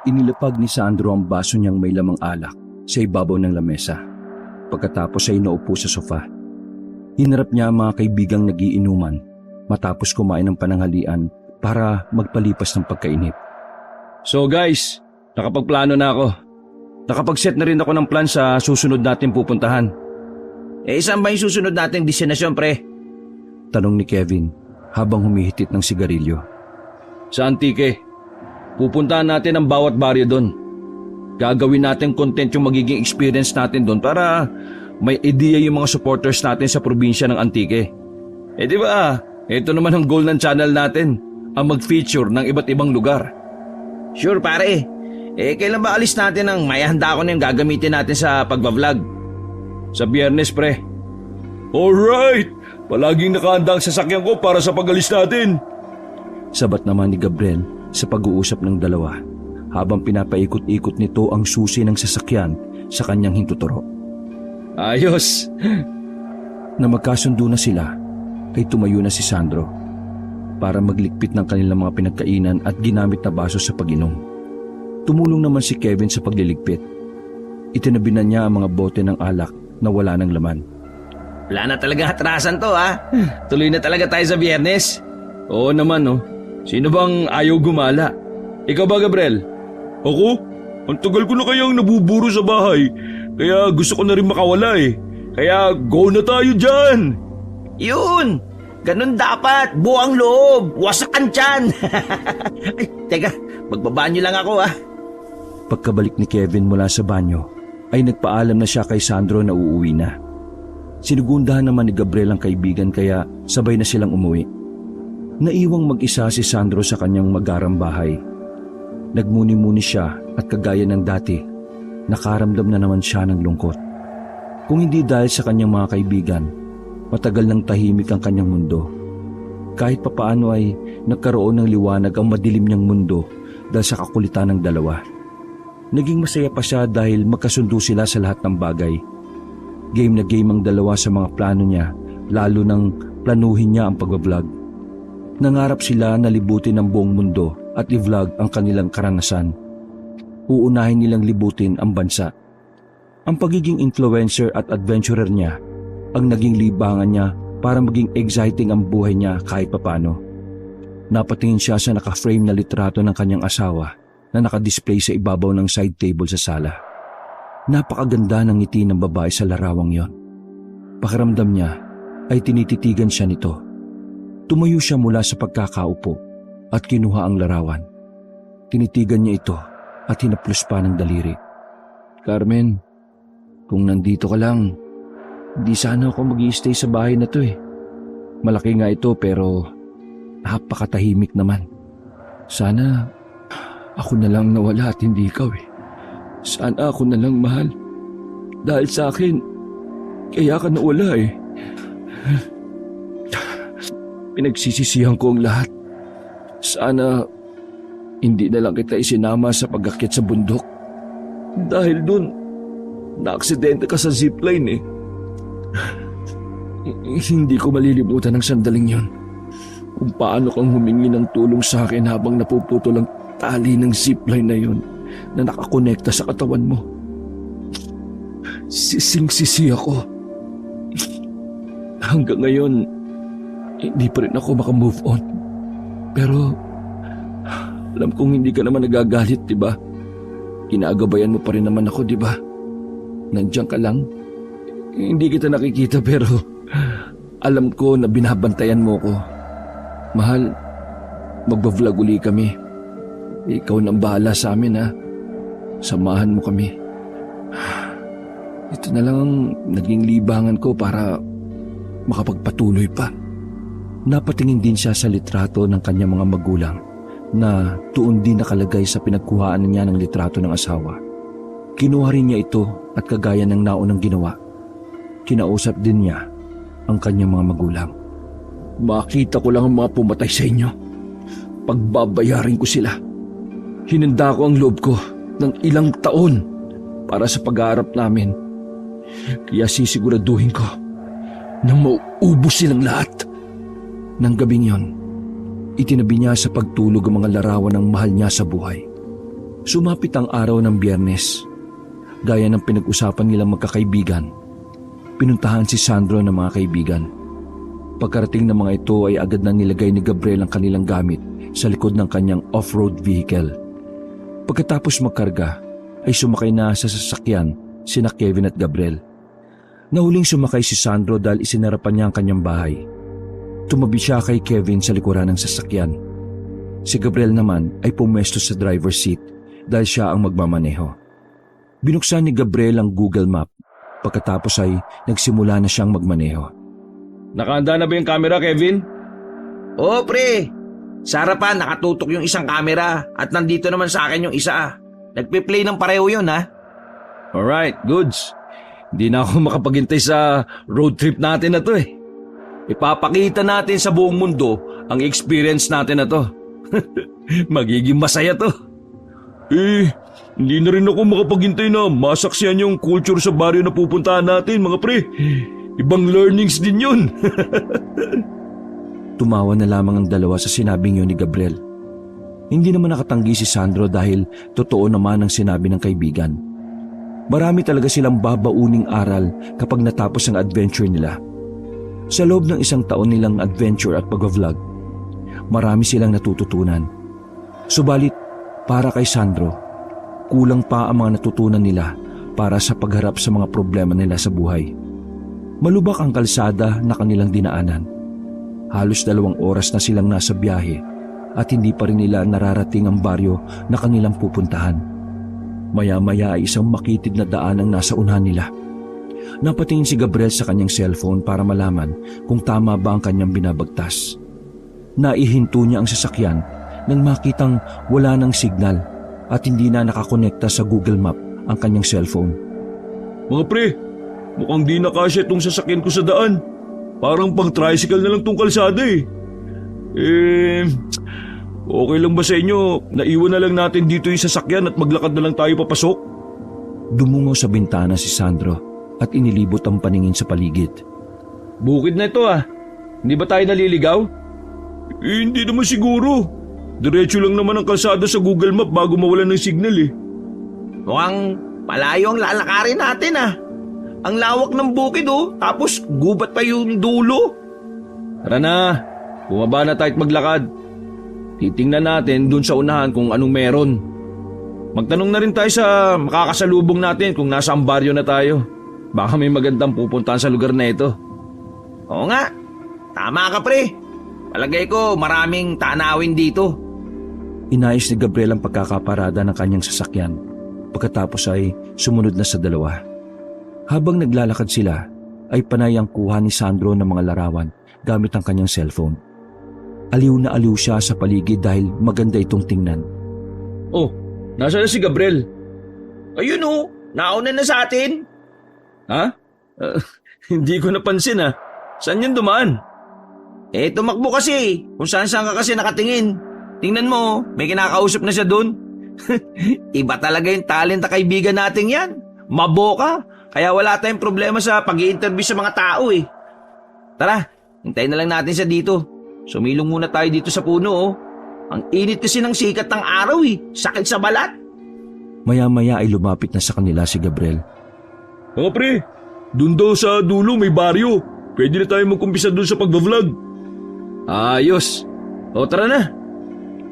Inilapag ni Sandro ang baso niyang may lamang alak sa ibabaw ng lamesa. Pagkatapos ay naupo sa sofa. Hinarap niya ang mga kaibigang nagiinuman matapos kumain ng pananghalian para magpalipas ng pagkainip. So guys, nakapagplano na ako. Nakapag-set na rin ako ng plan sa susunod natin pupuntahan. Saan ba yung susunod nating destinasyon, pre? Tanong ni Kevin habang humihitit ng sigarilyo. Sa Antique. Pupuntahan natin ang bawat baryo doon. Gagawin natin content yung magiging experience natin doon para may ideya yung mga supporters natin sa probinsya ng Antique. Di ba? Ito naman ang goal ng channel natin, ang mag-feature ng iba't ibang lugar. Sure, pare. Kailan ba alis natin ang mayahanda ko na yung gagamitin natin sa pagbablog? Sa Biyernes, pre. Alright! Palaging nakahanda ang sasakyan ko para sa pag-alis natin. Sabat naman ni Gabriel sa pag-uusap ng dalawa habang pinapaikot-ikot nito ang susi ng sasakyan sa kanyang hintuturo. Ayos! Na magkasundo na sila, ay tumayo na si Sandro para maglikpit ng kanilang mga pinagkainan at ginamit na baso sa pag-inom. Tumulong naman si Kevin sa pagliligpit. Itinabi na niya ang mga bote ng alak na wala ng laman. Wala na talaga atrasan to, ha? Tuloy na talaga tayo sa Biyernes. Oo naman, no. Sino bang ayaw gumala? Ikaw ba, Gabriel? Ako? Ang tagal ko na kayang nabuburo sa bahay. Kaya gusto ko na rin makawala eh. Kaya go na tayo dyan! Yun! Ganun dapat! Buang loob! Wasak ang tiyan! Ay, teka, magbabanyo lang ako, ha? Pagkabalik ni Kevin mula sa banyo, ay nagpaalam na siya kay Sandro na uuwi na. Sinugundahan naman ni Gabriel ang kaibigan kaya sabay na silang umuwi. Naiwang mag-isa si Sandro sa kanyang magarang bahay. Nagmuni-muni siya at kagaya ng dati, nakaramdam na naman siya ng lungkot. Kung hindi dahil sa kanyang mga kaibigan, matagal nang tahimik ang kanyang mundo. Kahit papaano ay nagkaroon ng liwanag ang madilim niyang mundo dahil sa kakulitan ng dalawa. Naging masaya pa siya dahil magkasundo sila sa lahat ng bagay. Game na game ang dalawa sa mga plano niya, lalo nang planuhin niya ang pag-vlog. Nangarap sila na libutin ang buong mundo at i-vlog ang kanilang karanasan. Uunahin nilang libutin ang bansa. Ang pagiging influencer at adventurer niya ang naging libangan niya para maging exciting ang buhay niya kahit papano. Napatingin siya sa naka-frame na litrato ng kanyang asawa na nakadisplay sa ibabaw ng side table sa sala. Napakaganda ng ngiti ng babae sa larawang yon. Pakiramdam niya ay tinititigan siya nito. Tumayo siya mula sa pagkakaupo at kinuha ang larawan. Tinitigan niya ito at hinaplos pa ng daliri. Carmen, kung nandito ka lang, di sana ako mag-i-stay sa bahay na to eh. Malaki nga ito pero napakatahimik naman. Sana ako na lang nawala at hindi ikaw eh. Sana ako na lang mahal. Dahil sa akin, kaya ka nawala eh. Pinagsisisihan ko ang lahat. Sana hindi na lang kita isinama sa pag-akyat sa bundok. Dahil dun, na-aksidente ka sa zipline eh. Hindi ko malilimutan ang sandaling yon. Kung paano kang humingi ng tulong sa akin habang napuputol ang tali ng zipline na yon na nakakonekta sa katawan mo. Sising-sisi ako. Hanggang ngayon, hindi pa rin ako makamove on. Pero, alam kong hindi ka naman nagagalit, di ba? Ginagabayan mo pa rin naman ako, di ba? Nandiyan ka lang. Hindi kita nakikita pero alam ko na binabantayan mo ko. Mahal, magbablog uli kami. Ikaw nang bahala sa amin ha. Samahan mo kami. Ito na lang ang naging libangan ko para makapagpatuloy pa. Napatingin din siya sa litrato ng kanyang mga magulang na tuon din nakalagay sa pinagkuhaan niya ng litrato ng asawa. Kinuha rin niya ito at kagaya ng naunang ginawa, kinausap din niya ang kanyang mga magulang. Makita ko lang ang mga pumatay sa inyo. Pagbabayarin ko sila. Hinanda ko ang loob ko ng ilang taon para sa pag-aarap namin. Kaya sisiguraduhin ko na mauubos silang lahat. Nang gabing yon, itinabi niya sa pagtulog ang mga larawan ng mahal niya sa buhay. Sumapit ang araw ng Biyernes. Gaya ng pinag-usapan nilang magkakaibigan, pinuntahan si Sandro ng mga kaibigan. Pagkarating ng mga ito ay agad na nilagay ni Gabriel ang kanilang gamit sa likod ng kanyang off-road vehicle. Pagkatapos magkarga, ay sumakay na sa sasakyan sina Kevin at Gabriel. Nahuling sumakay si Sandro dahil isinarapan niya ang kanyang bahay. Tumabi siya kay Kevin sa likuran ng sasakyan. Si Gabriel naman ay pumesto sa driver's seat dahil siya ang magmamaneho. Binuksan ni Gabriel ang Google Map. Pagkatapos ay nagsimula na siyang magmaneho. Nakahanda na ba yung camera, Kevin? Oo, pre. Sa harapan, nakatutok yung isang camera at nandito naman sa akin yung isa. Nagpe-play ng pareho yun, ha? Alright, goods. Hindi na ako makapaghintay sa road trip natin na to eh. Ipapakita natin sa buong mundo ang experience natin na to. Magiging masaya to. Hindi na rin ako makapaghintay na masaksiyan yung culture sa baryo na pupuntahan natin, mga pre. Ibang learnings din yun. Tumawa na lamang ang dalawa sa sinabing yun ni Gabriel. Hindi naman nakatanggi si Sandro dahil totoo naman ang sinabi ng kaibigan. Marami talaga silang babauning aral kapag natapos ang adventure nila. Sa loob ng 1 taon nilang adventure at pag-vlog, marami silang natututunan. Subalit, para kay Sandro, kulang pa ang mga natutunan nila para sa pagharap sa mga problema nila sa buhay. Malubak ang kalsada na kanilang dinaanan. Halos 2 oras na silang nasa biyahe at hindi pa rin nila nararating ang baryo na kanilang pupuntahan. Maya-maya ay isang makitid na daan ang nasa unahan nila. Napatingin si Gabriel sa kanyang cellphone para malaman kung tama ba ang kanyang binabagtas. Naihinto niya ang sasakyan nang makitang wala ng signal at hindi na nakakonekta sa Google Map ang kanyang cellphone. Mga pre, mukhang di nakasya itong sasakyan ko sa daan. Parang pang tricycle na lang tong kalsada eh. Okay lang ba sa inyo? Naiwan na lang natin dito yung sasakyan at maglakad na lang tayo papasok? Dumungaw sa bintana si Sandro at inilibot ang paningin sa paligid. Bukid na ito ah. Hindi ba tayo naliligaw? Hindi naman siguro. Diretso lang naman ang kalsada sa Google Map bago mawalan ng signal eh. Mukhang malayo ang lalakarin natin, ah. Ang lawak ng bukid, oh. Tapos gubat pa yung dulo. Tara na, bumaba na tayo at maglakad. Titingnan natin dun sa unahan kung anong meron. Magtanong na rin tayo sa makakasalubong natin kung nasa ang baryo na tayo. Baka may magandang pupuntahan sa lugar na ito. Oo nga, tama ka pre. Palagay ko maraming tanawin dito. Inayos ni Gabriel ang pagkakaparada ng kanyang sasakyan. Pagkatapos ay sumunod na sa dalawa. Habang naglalakad sila, ay panay ang kuha ni Sandro ng mga larawan gamit ang kanyang cellphone. Aliw na aliw siya sa paligid dahil maganda itong tingnan. Oh, nasa na si Gabriel? Ayun oh, nauna na sa atin. Ha? Hindi ko napansin ah. Saan yan dumaan? Tumakbo kasi. Kung saan ka kasi nakatingin. Tingnan mo, may kinakausap na siya dun. Iba talaga yung talent na kaibigan natin yan. Maboka. Kaya wala tayong problema sa pag-i-interview sa mga tao eh. Tara, hintayin na lang natin siya dito. Sumilong muna tayo dito sa puno oh. Ang init kasi ng sikat ng araw eh. Sakit sa balat. Maya-maya ay lumapit na sa kanila si Gabriel. Mga pre, dun daw sa dulo may baryo. Pwede na tayo magkumpisa dun sa pag-vlog. Ayos. O tara na.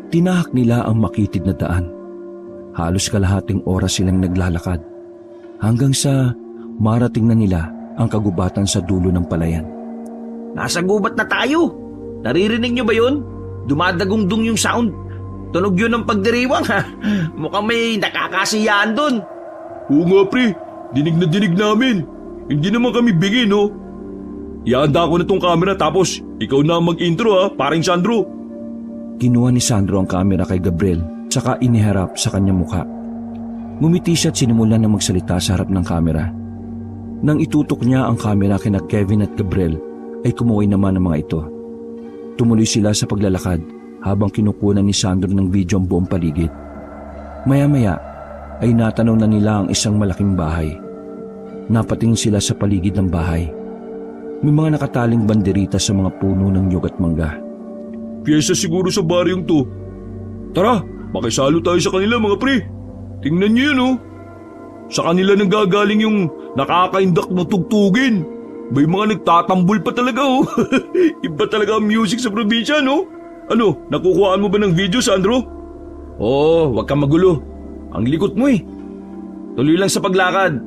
Tinahak nila ang makitid na daan. Halos kalahating oras silang naglalakad hanggang sa marating na nila ang kagubatan sa dulo ng palayan. Nasa gubat na tayo. Naririnig niyo ba yun? Dumadagungdung yung sound. Tunog yun ng pagdiriwang ha. Mukhang may nakakasiyaan dun. Oo nga pre, dinig na dinig namin. Hindi naman kami bigay no. Ihanda ko na tong camera tapos ikaw na mag-intro ha, paring Sandro. Kinuha ni Sandro ang kamera kay Gabriel tsaka iniharap sa kanyang mukha. Ngumiti siya at sinimulan na magsalita sa harap ng kamera. Nang itutok niya ang kamera kina Kevin at Gabriel ay kumuhay naman ang mga ito. Tumuloy sila sa paglalakad habang kinukunan ni Sandro ng video ang buong paligid. Maya-maya ay natanaw na nila ang isang malaking bahay. Napatingin sila sa paligid ng bahay. May mga nakataling banderita sa mga puno ng nyug at mangga. Piyesa siguro sa baryong to. Tara, makisalo tayo sa kanila mga pre. tingnan niyo yun oh. Sa kanila nanggagaling yung nakakaindak na tugtugin. May mga nagtatambol pa talaga oh. Iba talaga ang music sa probinsya no? Ano, nakukuhaan mo ba ng video, Sandro? Oo, wag kang magulo. Ang likot mo eh. Tuloy lang sa paglakad.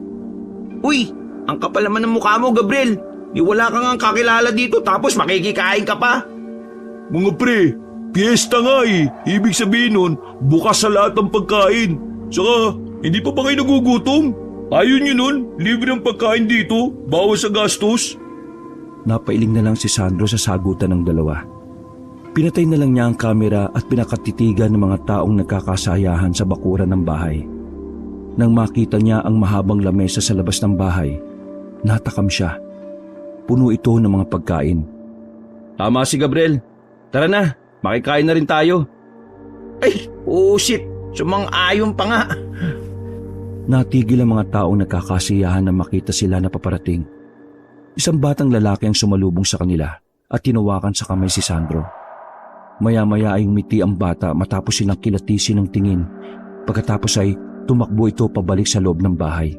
Uy, ang kapal naman ng mukha mo, Gabriel. Di wala kang ang kakilala dito tapos makikikain ka pa. Mga pre, piyesta nga eh. Ibig sabihin nun, bukas sa lahat ng pagkain. Saka, hindi pa ba kayo nagugutom? Ayaw nyo nun, libre ang pagkain dito, bawas sa gastos. Napailing na lang si Sandro sa sagutan ng dalawa. Pinatay na lang niya ang kamera at pinakatitigan ng mga taong nagkakasayahan sa bakuran ng bahay. Nang makita niya ang mahabang lamesa sa labas ng bahay, natakam siya. Puno ito ng mga pagkain. Tama si Gabriel. Tara na, makikain na rin tayo. Ay, oh shit, sumang-ayon pa nga. Natigil ang mga taong nagkakasiyahan na makita sila na paparating. Isang batang lalaki ang sumalubong sa kanila at tinawakan sa kamay si Sandro. Maya-maya ay umiti ang bata matapos silang kilatisin ng tingin. Pagkatapos ay tumakbo ito pabalik sa loob ng bahay.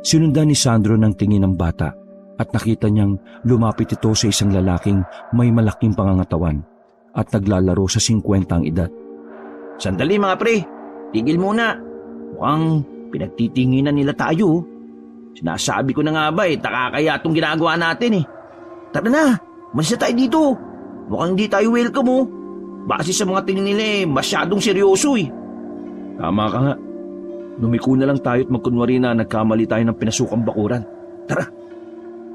Sinundan ni Sandro ng tingin ng bata at nakita niyang lumapit ito sa isang lalaking may malaking pangangatawan at naglalaro sa 50 ang edad. Sandali mga pre, tigil muna. Mukhang pinagtitinginan nila tayo. Sinasabi ko na nga ba takakaya itong ginagawa natin eh. Tara na, malis na tayo dito. Mukhang hindi tayo welcome oh. Base sa mga tingin nila masyadong seryoso eh. Tama ka nga. Lumiko na lang tayo at magkunwari na nagkamali tayo ng pinasukang bakuran. Tara.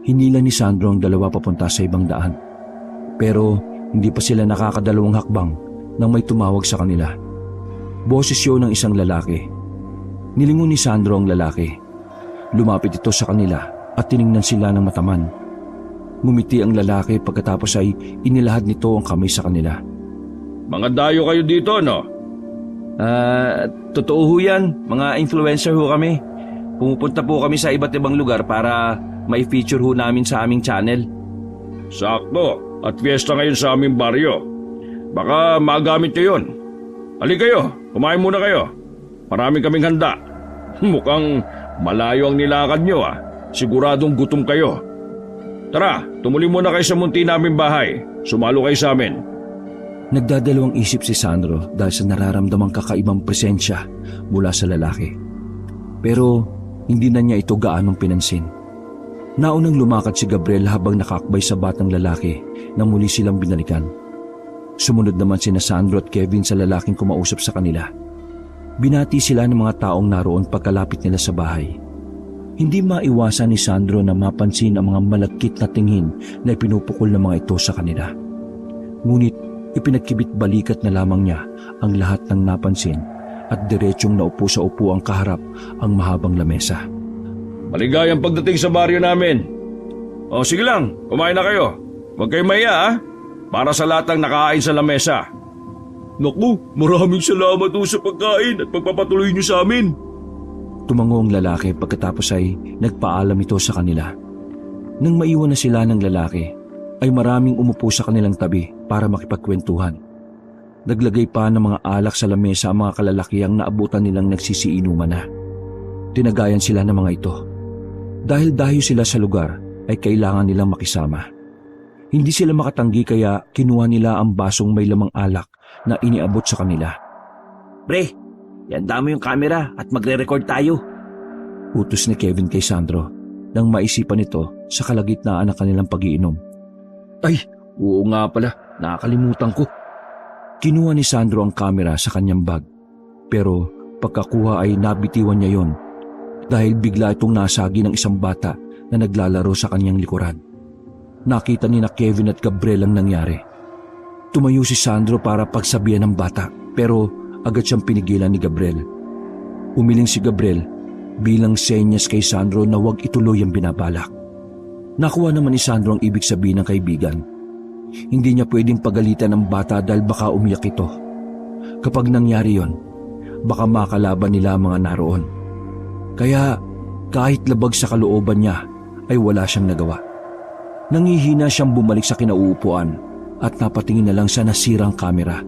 Hinila ni Sandro ang dalawa papunta sa ibang daan. Pero hindi pa sila nakakadalawang hakbang nang may tumawag sa kanila. Boses yun ng isang lalaki. Nilingon ni Sandro ang lalaki. Lumapit ito sa kanila at tiningnan sila ng mataman. Ngumiti ang lalaki pagkatapos ay inilahad nito ang kamay sa kanila. Mga dayo kayo dito, no? Totoo ho yan. Mga influencer ho kami. Pumupunta po kami sa iba't ibang lugar para may feature ho namin sa aming channel. Sakto. At fiesta ngayon sa aming baryo. Baka magamit nyo yun. Halika kayo, kumain muna kayo. Maraming kaming handa. Mukhang malayo ang nilakad nyo ah. Siguradong gutom kayo. Tara, tumuli muna kayo sa munti naming bahay. Sumalo kayo sa amin. Nagdadalawang isip si Sandro dahil sa nararamdamang kakaibang presensya mula sa lalaki. Pero hindi na niya ito gaanong pinansin. Naunang lumakad si Gabriel habang nakakbay sa batang lalaki na muli silang binalikan. Sumunod naman sina Sandro at Kevin sa lalaking kumausap sa kanila. Binati sila ng mga taong naroon pagkalapit nila sa bahay. Hindi maiwasan ni Sandro na mapansin ang mga malagkit na tingin na ipinupukol ng mga ito sa kanila. Ngunit ipinagkibit balikat na lamang niya ang lahat ng napansin at diretsyong naupo sa upuang kaharap ang mahabang lamesa. Maligayang pagdating sa baryo namin. O sige lang, kumain na kayo. Huwag kayo maya ha. Para sa lahat ng nakain sa lamesa. Naku, maraming salamat po sa pagkain at pagpapatuloy niyo sa amin. Tumango ang lalaki pagkatapos ay nagpaalam ito sa kanila. Nang maiwan na sila ng lalaki, ay maraming umupo sa kanilang tabi para makipagkwentuhan. Naglagay pa ng mga alak sa lamesa ang mga kalalakiang naabutan nilang nagsisiinuman na. Tinagayan sila ng mga ito. Dahil dayo sila sa lugar, ay kailangan nilang makisama. Hindi sila makatanggi kaya kinuha nila ang basong may lamang alak na iniabot sa kanila. Pre, ihanda mo yung camera at magre-record tayo. Utos ni Kevin kay Sandro nang maisipan ito sa kalagitnaan ng kanilang pag-iinom. Ay, oo nga pala, nakakalimutan ko. Kinuha ni Sandro ang kamera sa kanyang bag. Pero pagkakuha ay nabitiwan niya yon dahil bigla itong nasagi ng isang bata na naglalaro sa kanyang likuran. Nakita ni na Kevin at Gabriel ang nangyari. Tumayo si Sandro para pagsabihan ng bata pero agad siyang pinigilan ni Gabriel. Umiling si Gabriel bilang senyas kay Sandro na huwag ituloy ang binabalak. Nakuha naman ni Sandro ang ibig sabihin ng kaibigan. Hindi niya pwedeng pagalitan ng bata dahil baka umiyak ito. Kapag nangyari yon, baka makalaban nila ang mga naroon. Kaya kahit labag sa kalooban niya ay wala siyang nagawa. Nangihina siyang bumalik sa kinauupuan at napatingin na lang sa nasirang kamera.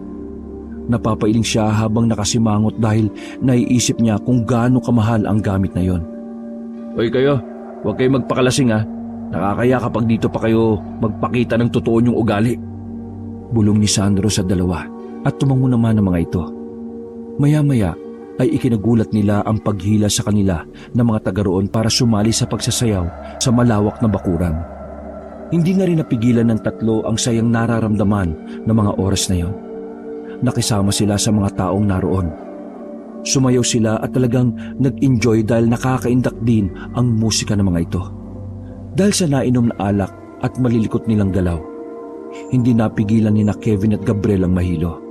Napapailing siya habang nakasimangot dahil naiisip niya kung gaano kamahal ang gamit na yon. Hoy kayo, huwag kayo magpakalasing ha. Nakakaya kapag dito pa kayo magpakita ng totoo niyong ugali. Bulong ni Sandro sa dalawa at tumango naman ang mga ito. Maya-maya ay ikinagulat nila ang paghila sa kanila ng mga taga roon para sumali sa pagsasayaw sa malawak na bakuran. Hindi na rin napigilan ng tatlo ang sayang nararamdaman ng mga oras na yon. Nakisama sila sa mga taong naroon. Sumayaw sila at talagang nag-enjoy dahil nakakaindak din ang musika ng mga ito. Dahil sa nainom na alak at malilikot nilang galaw, hindi napigilan ni Kevin at Gabriel ang mahilo.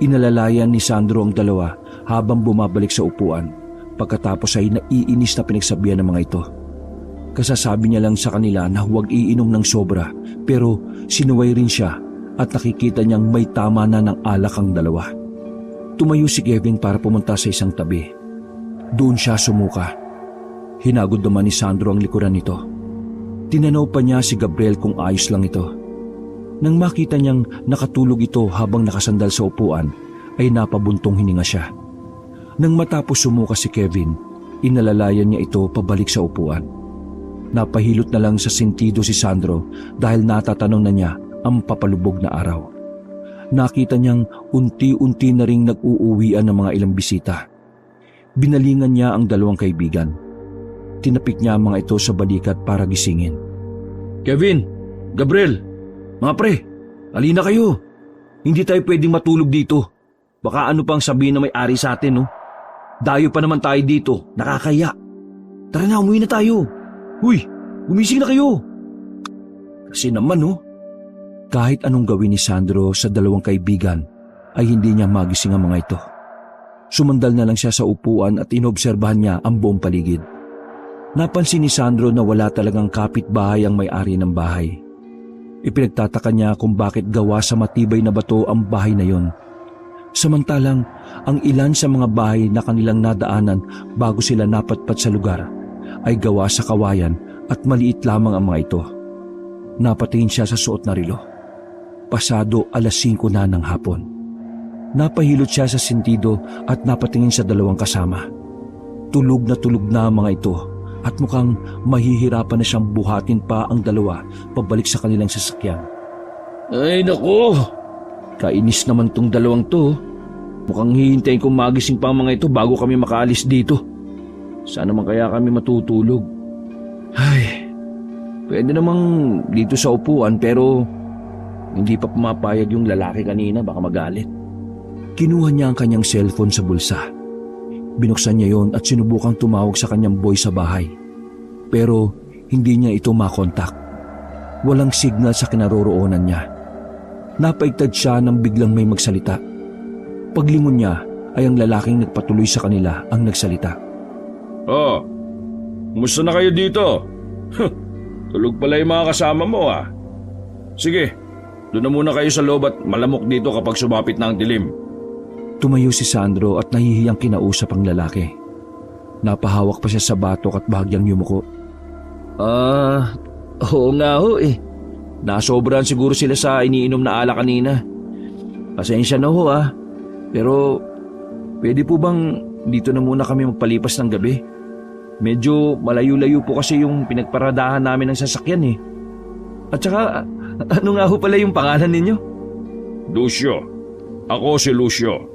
Inalalayan ni Sandro ang dalawa habang bumabalik sa upuan, pagkatapos ay naiinis na pinagsabihan ng mga ito. Kasasabi niya lang sa kanila na huwag iinom ng sobra, pero sinuway rin siya at nakikita niyang may tama na ng alak ang dalawa. Tumayo si Kevin para pumunta sa isang tabi. Doon siya sumuka. Hinagod naman ni Sandro ang likuran nito. Tinanaw pa niya si Gabriel kung ayos lang ito. Nang makita niyang nakatulog ito habang nakasandal sa upuan, ay napabuntong hininga siya. Nang matapos sumuka si Kevin, inalalayan niya ito pabalik sa upuan. Napahilot na lang sa sentido si Sandro dahil natatanong na niya ang papalubog na araw. Nakita niyang unti-unti na ring nag-uuwian ng mga ilang bisita. Binalingan niya ang dalawang kaibigan. Tinapik niya ang mga ito sa balikat para gisingin. Kevin, Gabriel, mga pre, halina kayo. Hindi tayo pwedeng matulog dito. Baka ano pang sabihin na may-ari sa atin, no? Dayo pa naman tayo dito, nakakaya. Tara na, umuwi na tayo. Huy, gumising na kayo. Kasi naman, no? Kahit anong gawin ni Sandro sa dalawang kaibigan, ay hindi niya magising ang mga ito. Sumandal na lang siya sa upuan at inobserbahan niya ang buong paligid. Napansin ni Sandro na wala talagang kapitbahay ang may-ari ng bahay. Ipinagtataka niya kung bakit gawa sa matibay na bato ang bahay na yon. Samantalang ang ilan sa mga bahay na kanilang nadaanan bago sila napatpat sa lugar ay gawa sa kawayan at maliit lamang ang mga ito. Napatingin siya sa suot na relo. Pasado 5:00 na ng hapon. Napahilot siya sa sentido at napatingin sa dalawang kasama. Tulog na ang mga ito at mukhang mahihirapan na siyang buhatin pa ang dalawa pabalik sa kanilang sasakyan. Ay nako, Kainis naman tong dalawang to. mukhang hihintayin kong magising pa ang mga ito bago kami makaalis dito. Sana man kaya kami matutulog. Ay, pwede namang dito sa upuan pero hindi pa pumapayag yung lalaki kanina, baka magalit. Kinuha niya ang kanyang cellphone sa bulsa. Binuksan niya yon at sinubukang tumawag sa kanyang boy sa bahay. Pero hindi niya ito makontak. Walang signal sa kinaroroonan niya. Napaigtad siya nang biglang may magsalita. Paglingon niya ay ang lalaking nagpatuloy sa kanila ang nagsalita. Oh, kumusta na kayo dito? Tulog pala yung mga kasama mo ah. Sige, doon na muna kayo sa loob at malamok dito kapag sumapit na ang dilim. Tumayo si Sandro at nahihiyang kinausap ang lalaki. Napahawak pa siya sa batok at bahagyang yumuko. Oo nga ho eh. Nasobrahan siguro sila sa iniinom na alak kanina. Pasensya na ho ah. Pero pwede po bang dito na muna kami magpalipas ng gabi? Medyo malayo-layo po kasi yung pinagparadahan namin ng sasakyan eh. At saka, ano nga ho pala yung pangalan ninyo? Lucio. Ako si Lucio.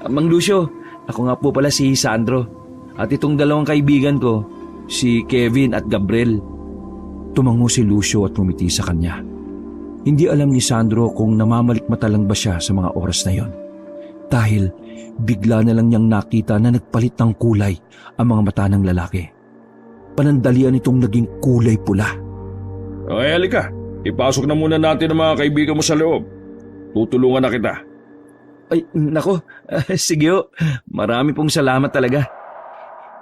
Mang Lucio, ako nga po pala si Sandro. At itong dalawang kaibigan ko, si Kevin at Gabriel. Tumango si Lucio at ngumiti sa kanya. Hindi alam ni Sandro kung namamalikmata lang ba siya sa mga oras na yon. Dahil bigla na lang niyang nakita na nagpalit ng kulay ang mga mata ng lalaki. Panandalian itong naging kulay pula. Okay, halika. Ipasok na muna natin ang mga kaibigan mo sa loob. Tutulungan na kita. Ay, nako, sige ho. Marami pong salamat talaga.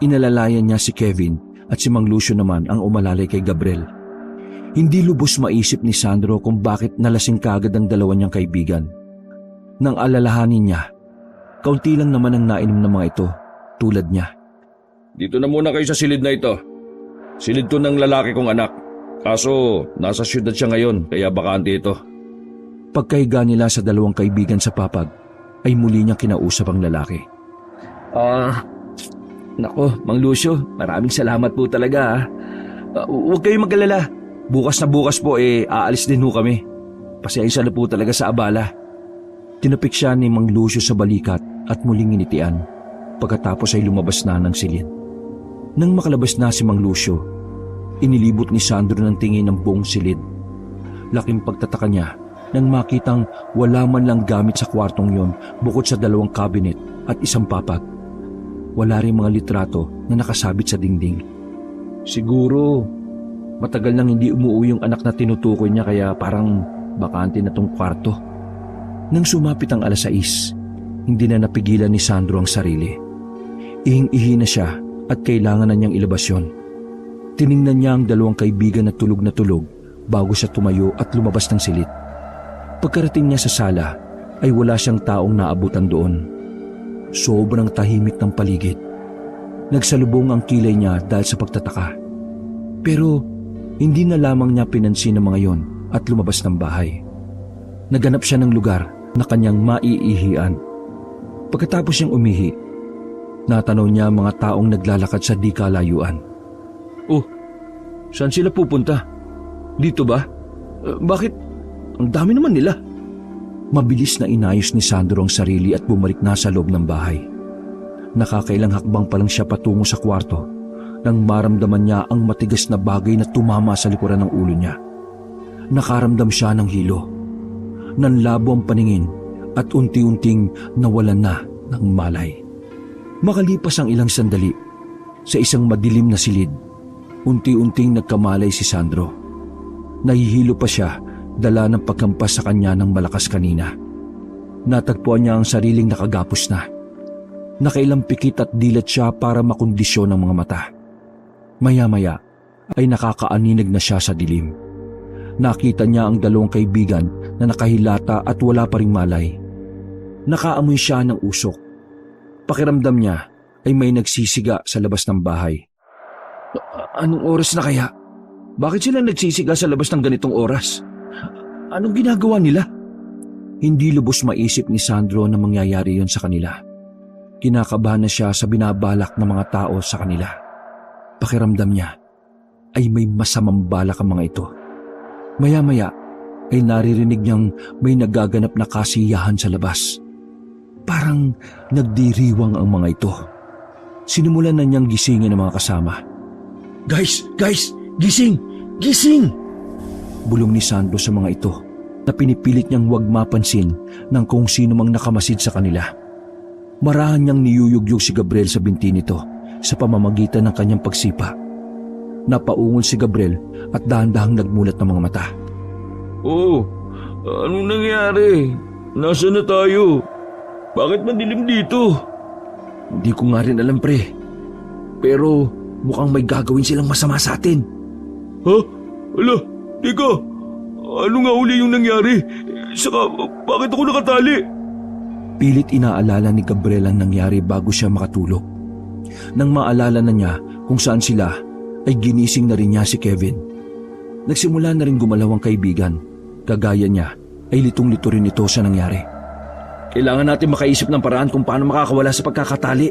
Inalalayan niya si Kevin at si Mang Lucio naman ang umalalay kay Gabriel. Hindi lubos maisip ni Sandro kung bakit nalasing kagad ang dalawa niyang kaibigan. Nang alalahanin niya, kaunti lang naman ang nainom ng mga ito, tulad niya. Dito na muna kayo sa silid na ito. Silid to ng lalaki kong anak. Kaso, nasa syudad siya ngayon, kaya bakante ito. Pagkahiga nila sa dalawang kaibigan sa papag, ay muli niyang kinausap ang lalaki. Nako, Mang Lucio, maraming salamat po talaga. Huwag kayong mag-alala. Bukas na bukas po aalis din ho kami. Pasensya na po talaga sa abala. Tinapik siya ni Mang Lucio sa balikat at muling initian. Pagkatapos ay lumabas na ng silid. Nang makalabas na si Mang Lucio, inilibot ni Sandro ng tingin ng buong silid. Laking pagtataka niya nang makitang wala man lang gamit sa kwartong yon bukod sa dalawang cabinet at isang papag. Wala rin mga litrato na nakasabit sa dingding. Siguro, matagal nang hindi umuwi yung anak na tinutukoy niya kaya parang bakante na tong kwarto. Nang sumapit ang 6:00, hindi na napigilan ni Sandro ang sarili. Ihing-ihi na siya at kailangan na niyang ilabas yun. Tiningnan niya ang dalawang kaibigan na tulog bago siya tumayo at lumabas ng silid. Pagkarating niya sa sala ay wala siyang taong naabutan doon. Sobrang tahimik ng paligid. Nagsalubong ang kilay niya dahil sa pagtataka. Pero hindi na lamang niya pinansin ang mga yon at lumabas ng bahay. Naganap siya ng lugar na kanyang maiihian. Pagkatapos niyang umihi, natanaw niya ang mga taong naglalakad sa di kalayuan. Oh, saan sila pupunta? Dito ba? Bakit? Ang dami naman nila. Mabilis na inayos ni Sandro ang sarili at bumalik na sa loob ng bahay. Nakakailang hakbang pa lang siya patungo sa kwarto nang maramdaman niya ang matigas na bagay na tumama sa likuran ng ulo niya. Nakaramdam siya ng hilo. Nanlabo ang paningin at unti-unting nawalan na ng malay. Makalipas ang ilang sandali, sa isang madilim na silid, unti-unting nagkamalay si Sandro. Nahihilo pa siya dala ng pagkampas sa kanya ng malakas kanina. Natagpuan niya ang sariling nakagapos na. Nakailang pikit at dilat siya para makondisyon ang mga mata. Maya-maya ay nakakaaninag na siya sa dilim. Nakita niya ang dalawang kaibigan na nakahilata at wala pa ring malay. Nakaamoy siya ng usok. Pakiramdam niya ay may nagsisiga sa labas ng bahay. Anong oras na kaya? Bakit sila nagsisiga sa labas ng ganitong oras? Anong ginagawa nila? Hindi lubos maisip ni Sandro na mangyayari yon sa kanila. Kinakabahan na siya sa binabalak ng mga tao sa kanila. Pakiramdam niya ay may masamang balak ang mga ito. Maya-maya ay naririnig niyang may nagaganap na kasiyahan sa labas. Parang nagdiriwang ang mga ito. Sinimulan na niyang gisingin ang mga kasama. Guys! Gising! Gising! Bulong ni Sandro sa mga ito na pinipilit niyang huwag mapansin ng kung sino mang nakamasid sa kanila. Marahan niyang niyuyugyug si Gabriel sa binti nito sa pamamagitan ng kanyang pagsipa. Napaungol si Gabriel at dahan-dahang nagmulat ng mga mata. Oh, anong nangyari? Nasaan na tayo? Bakit madilim dito? Hindi ko nga rin alam, pre. Pero mukhang may gagawin silang masama sa atin. Ha? Ala, teka. Ano nga uli yung nangyari? Saka, bakit ako nakatali? Pilit inaalala ni Gabriel ang nangyari bago siya makatulog. Nang maalala na niya kung saan sila, ay ginising na rin niya si Kevin. Nagsimula na rin gumalaw ang kaibigan. Kagaya niya, ay litong-lito rin ito sa nangyari. Kailangan natin makaisip ng paraan kung paano makakawala sa pagkakatali.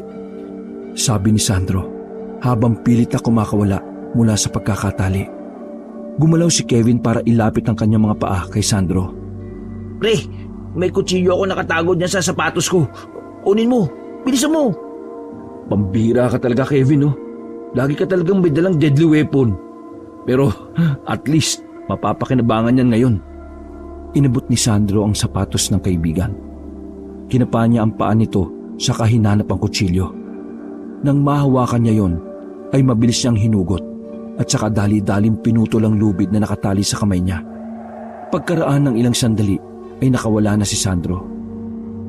Sabi ni Sandro, habang pilit na kumakawala mula sa pagkakatali. Gumalaw si Kevin para ilapit ang kanyang mga paa kay Sandro. Pre, may kutsilyo ako nakatagod niya sa sapatos ko. Unin mo, bilisan mo. Pambira ka talaga, Kevin, no? Lagi ka talagang may dalang deadly weapon. Pero at least mapapakinabangan yan ngayon. Inabot ni Sandro ang sapatos ng kaibigan. Kinapa niya ang paa nito sa kahinanap ang kutsilyo. Nang mahawakan niya yon, ay mabilis niyang hinugot at saka dali-dalim pinutol ang lubid na nakatali sa kamay niya. Pagkaraan ng ilang sandali ay nakawala na si Sandro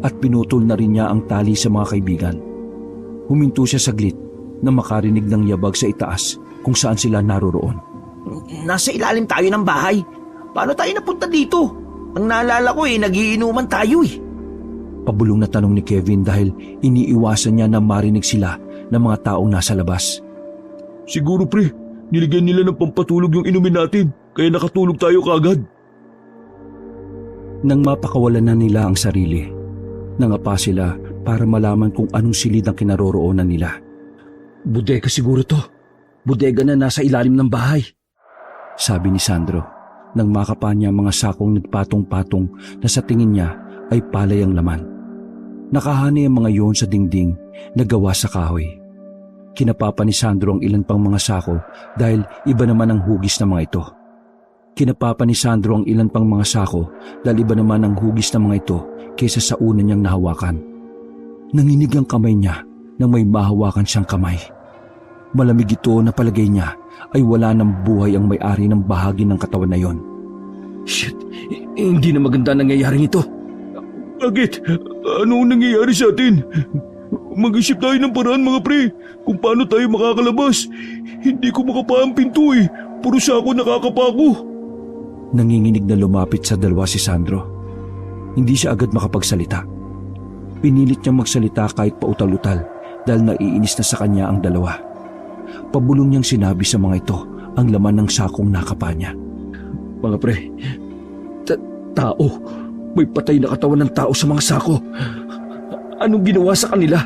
at pinutol na rin niya ang tali sa mga kaibigan. Huminto siya saglit na makarinig ng yabag sa itaas kung saan sila naroroon. Nasa ilalim tayo ng bahay. Paano tayo napunta dito? Ang naalala ko nagiinuman tayo Pabulong na tanong ni Kevin dahil iniiwasan niya na marinig sila ng mga taong nasa labas. Siguro pre, nilagyan nila ng pampatulog yung inumin natin, kaya nakatulog tayo kaagad. Nang mapakawalan na nila ang sarili, nangapa sila para malaman kung anong silid ang kinaroroonan nila. Bodega siguro to. Bodega na nasa ilalim ng bahay, sabi ni Sandro nang makapa niya mga sakong nagpatong-patong na sa tingin niya ay palay ang laman. Nakahani ang mga yon sa dingding na gawa sa kahoy. Kinapapa ni Sandro ang ilan pang mga sako dahil iba naman ang hugis ng mga ito. Kinapapa ni Sandro ang ilan pang mga sako dahil iba naman ang hugis ng mga ito kaysa sa una niyang nahawakan. Nanginig ang kamay niya nang may mahawakan siyang kamay. Malamig ito na palagay niya ay wala ng buhay ang may-ari ng bahagi ng katawan na yon. Shit! Hindi na maganda nangyayaring ito. Bakit? Ano ang nangyayari sa atin? Mag-isip tayo ng paraan mga pre, kung paano tayo makakalabas. Hindi ko makapa ang pinto eh. Puro sako nakakapako. Nanginginig na lumapit sa dalawa si Sandro. Hindi siya agad makapagsalita. Pinilit niyang magsalita kahit pautal-utal dahil naiinis na sa kanya ang dalawa. Pabulong niyang sinabi sa mga ito ang laman ng sakong nakapa niya. Mga pre, tao. May patay na katawan ng tao sa mga sako. Anong ginawa sa kanila?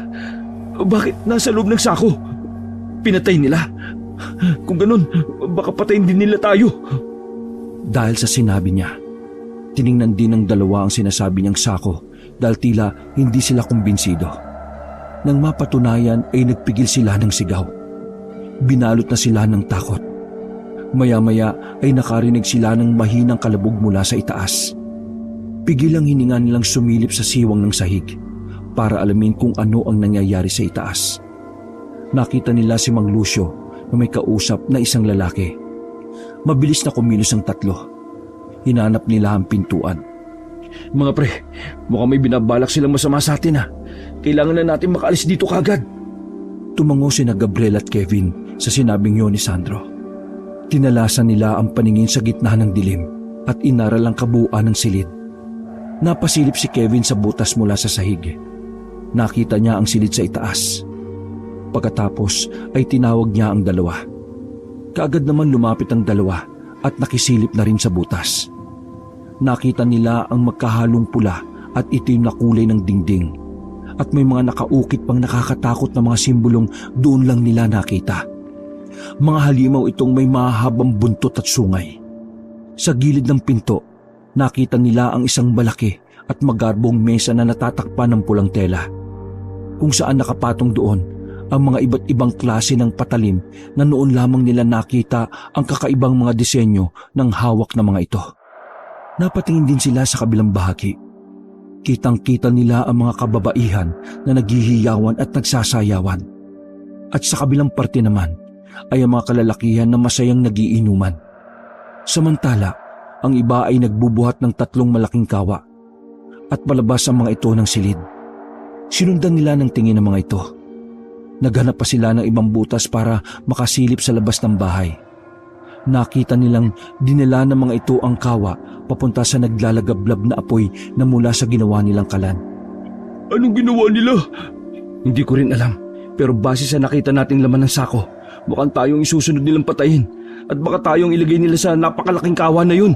Bakit nasa loob ng sako? Pinatay nila? Kung ganun, baka patayin din nila tayo. Dahil sa sinabi niya, tiningnan din ng dalawa ang sinasabi niyang sako dahil tila hindi sila kumbinsido. Nang mapatunayan ay nagpigil sila ng sigaw. Binalot na sila ng takot. Maya-maya ay nakarinig sila ng mahinang kalabog mula sa itaas. Pigil ang hininga nilang sumilip sa siwang ng sahig para alamin kung ano ang nangyayari sa itaas. Nakita nila si Mang Lucio na may kausap na isang lalaki. Mabilis na kumilos ang tatlo. Hinanap nila ang pintuan. Mga pre, mukhang may binabalak silang masama sa atin ha. Kailangan na natin makaalis dito kagad. Tumango sina Gabriel at Kevin sa sinabing yun ni Sandro. Tinalasan nila ang paningin sa gitna ng dilim at inaral ang kabuuan ng silid. Napasilip si Kevin sa butas mula sa sahig. Nakita niya ang silid sa itaas. Pagkatapos ay tinawag niya ang dalawa. Kaagad naman lumapit ang dalawa at nakisilip na rin sa butas. Nakita nila ang magkahalong pula at itim na kulay ng dingding. At may mga nakaukit pang nakakatakot na mga simbolong doon lang nila nakita. Mga halimaw itong may mahabang buntot at sungay. Sa gilid ng pinto, nakita nila ang isang malaki at magarbong mesa na natatakpan ng pulang tela. Kung saan nakapatong doon ang mga iba't ibang klase ng patalim na noon lamang nila nakita ang kakaibang mga disenyo ng hawak na mga ito. Napatingin din sila sa kabilang bahagi. Kitang-kita nila ang mga kababaihan na naghihiyawan at nagsasayawan. At sa kabilang parte naman ay ang mga kalalakihan na masayang nagiinuman. Samantala, ang iba ay nagbubuhat ng 3 malaking kawa at palabas ang mga ito ng silid. Sinundan nila ng tingin ng mga ito. Naghanap pa sila ng ibang butas para makasilip sa labas ng bahay. Nakita nilang dinala ng mga ito ang kawa papunta sa naglalagablab na apoy na mula sa ginawa nilang kalan. Anong ginawa nila? Hindi ko rin alam, pero base sa nakita nating laman ng sako, mukhang tayong isusunod nilang patayin at baka tayong ilagay nila sa napakalaking kawa na yun.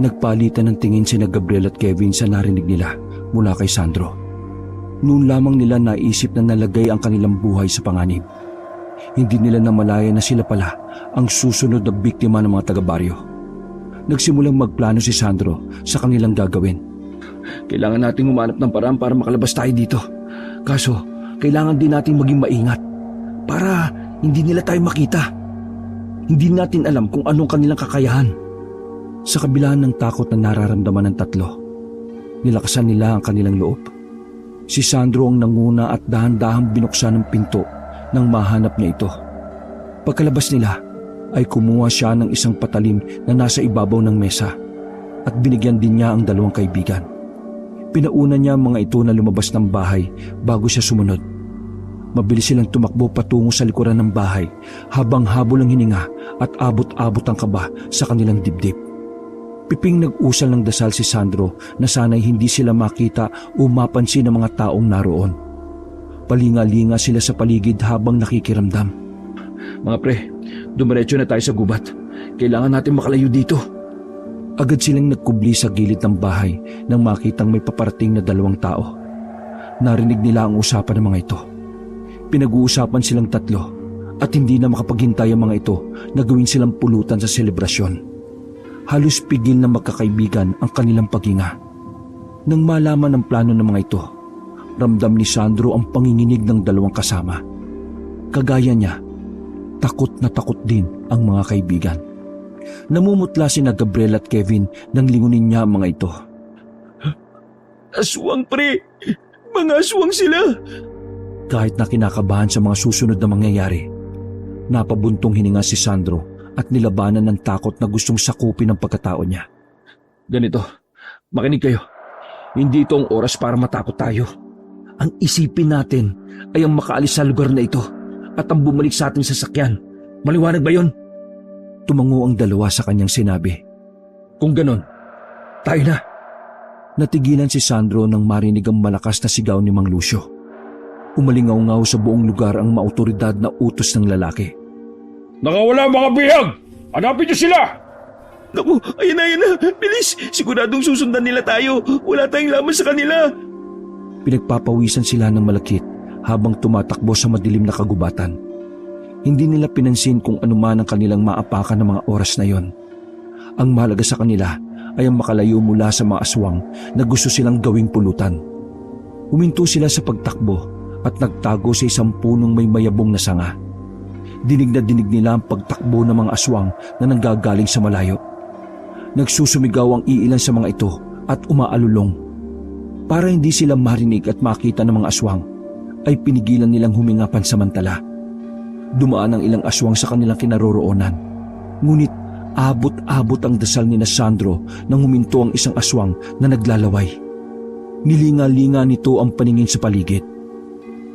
Nagpalitan ng tingin sina Gabriel at Kevin sa narinig nila mula kay Sandro. Noon lamang nila naisip na nalagay ang kanilang buhay sa panganib. Hindi nila namalaya na sila pala ang susunod na biktima ng mga taga-baryo. Nagsimulang magplano si Sandro sa kanilang gagawin. Kailangan nating humanap ng paraan para makalabas tayo dito. Kaso, kailangan din nating maging maingat para hindi nila tayo makita. Hindi natin alam kung anong kanilang kakayahan. Sa kabila ng takot na nararamdaman ng tatlo, nilakasan nila ang kanilang loob. Si Sandro ang nanguna at dahan-dahang binuksan ng pinto nang mahanap niya ito. Pagkalabas nila ay kumuha siya ng isang patalim na nasa ibabaw ng mesa at binigyan din niya ang 2 kaibigan. Pinauna niya ang mga ito na lumabas ng bahay bago siya sumunod. Mabilis silang tumakbo patungo sa likuran ng bahay habang habol ang hininga at abot-abot ang kaba sa kanilang dibdib. Piping nag-usal ng dasal si Sandro na sana'y hindi sila makita o mapansin ng mga taong naroon. Palinga-linga sila sa paligid habang nakikiramdam. Mga pre, dumiretso na tayo sa gubat. Kailangan natin makalayo dito. Agad silang nagkubli sa gilid ng bahay nang makitang may paparating na 2 tao. Narinig nila ang usapan ng mga ito. Pinag-uusapan silang 3 at hindi na makapaghintay ang mga ito na gawin silang pulutan sa selebrasyon. Halos pigil na magkakaibigan ang kanilang paghinga. Nang malaman ang plano ng mga ito, ramdam ni Sandro ang panginginig ng 2 kasama. Kagaya niya, takot na takot din ang mga kaibigan. Namumutla sina Gabriel at Kevin nang lingunin niya ang mga ito. Aswang, pre! Mga aswang sila! Kahit na kinakabahan sa mga susunod na mangyayari, napabuntong hininga si Sandro at nilabanan ng takot na gustong sakupin ang pagkatao niya. Ganito, makinig kayo. Hindi ito ang oras para matakot tayo. Ang isipin natin ay ang makaalis sa lugar na ito at ang bumalik sa ating sasakyan. Maliwanag ba yon? Tumango ang 2 sa kanyang sinabi. Kung ganon, tayo na. Natigilan si Sandro nang marinig ang malakas na sigaw ni Mang Lucio. Umalingaw-ngaw sa buong lugar ang maautoridad na utos ng lalaki. Nakawala mga bihag! Hanapin niyo sila! Naku, ayan na! Bilis! Siguradong susundan nila tayo! Wala tayong laman sa kanila! Pinagpapawisan sila ng malakit habang tumatakbo sa madilim na kagubatan. Hindi nila pinansin kung anuman ang kanilang maapakan ng mga oras na yon. Ang mahalaga sa kanila ay ang makalayo mula sa mga aswang na gusto silang gawing pulutan. Huminto sila sa pagtakbo at nagtago sa isang punong may mayabong na sanga. Dinig na dinig nila ang pagtakbo ng mga aswang na nanggagaling sa malayo. Nagsusumigaw ang iilan sa mga ito at umaalulong. Para hindi sila marinig at makita ng mga aswang, ay pinigilan nilang huminga pansamantala. Dumaan ang ilang aswang sa kanilang kinaroroonan. Ngunit abot-abot ang dasal ni Sandro nang huminto ang isang aswang na naglalaway. Nilinga-linga nito ang paningin sa paligid.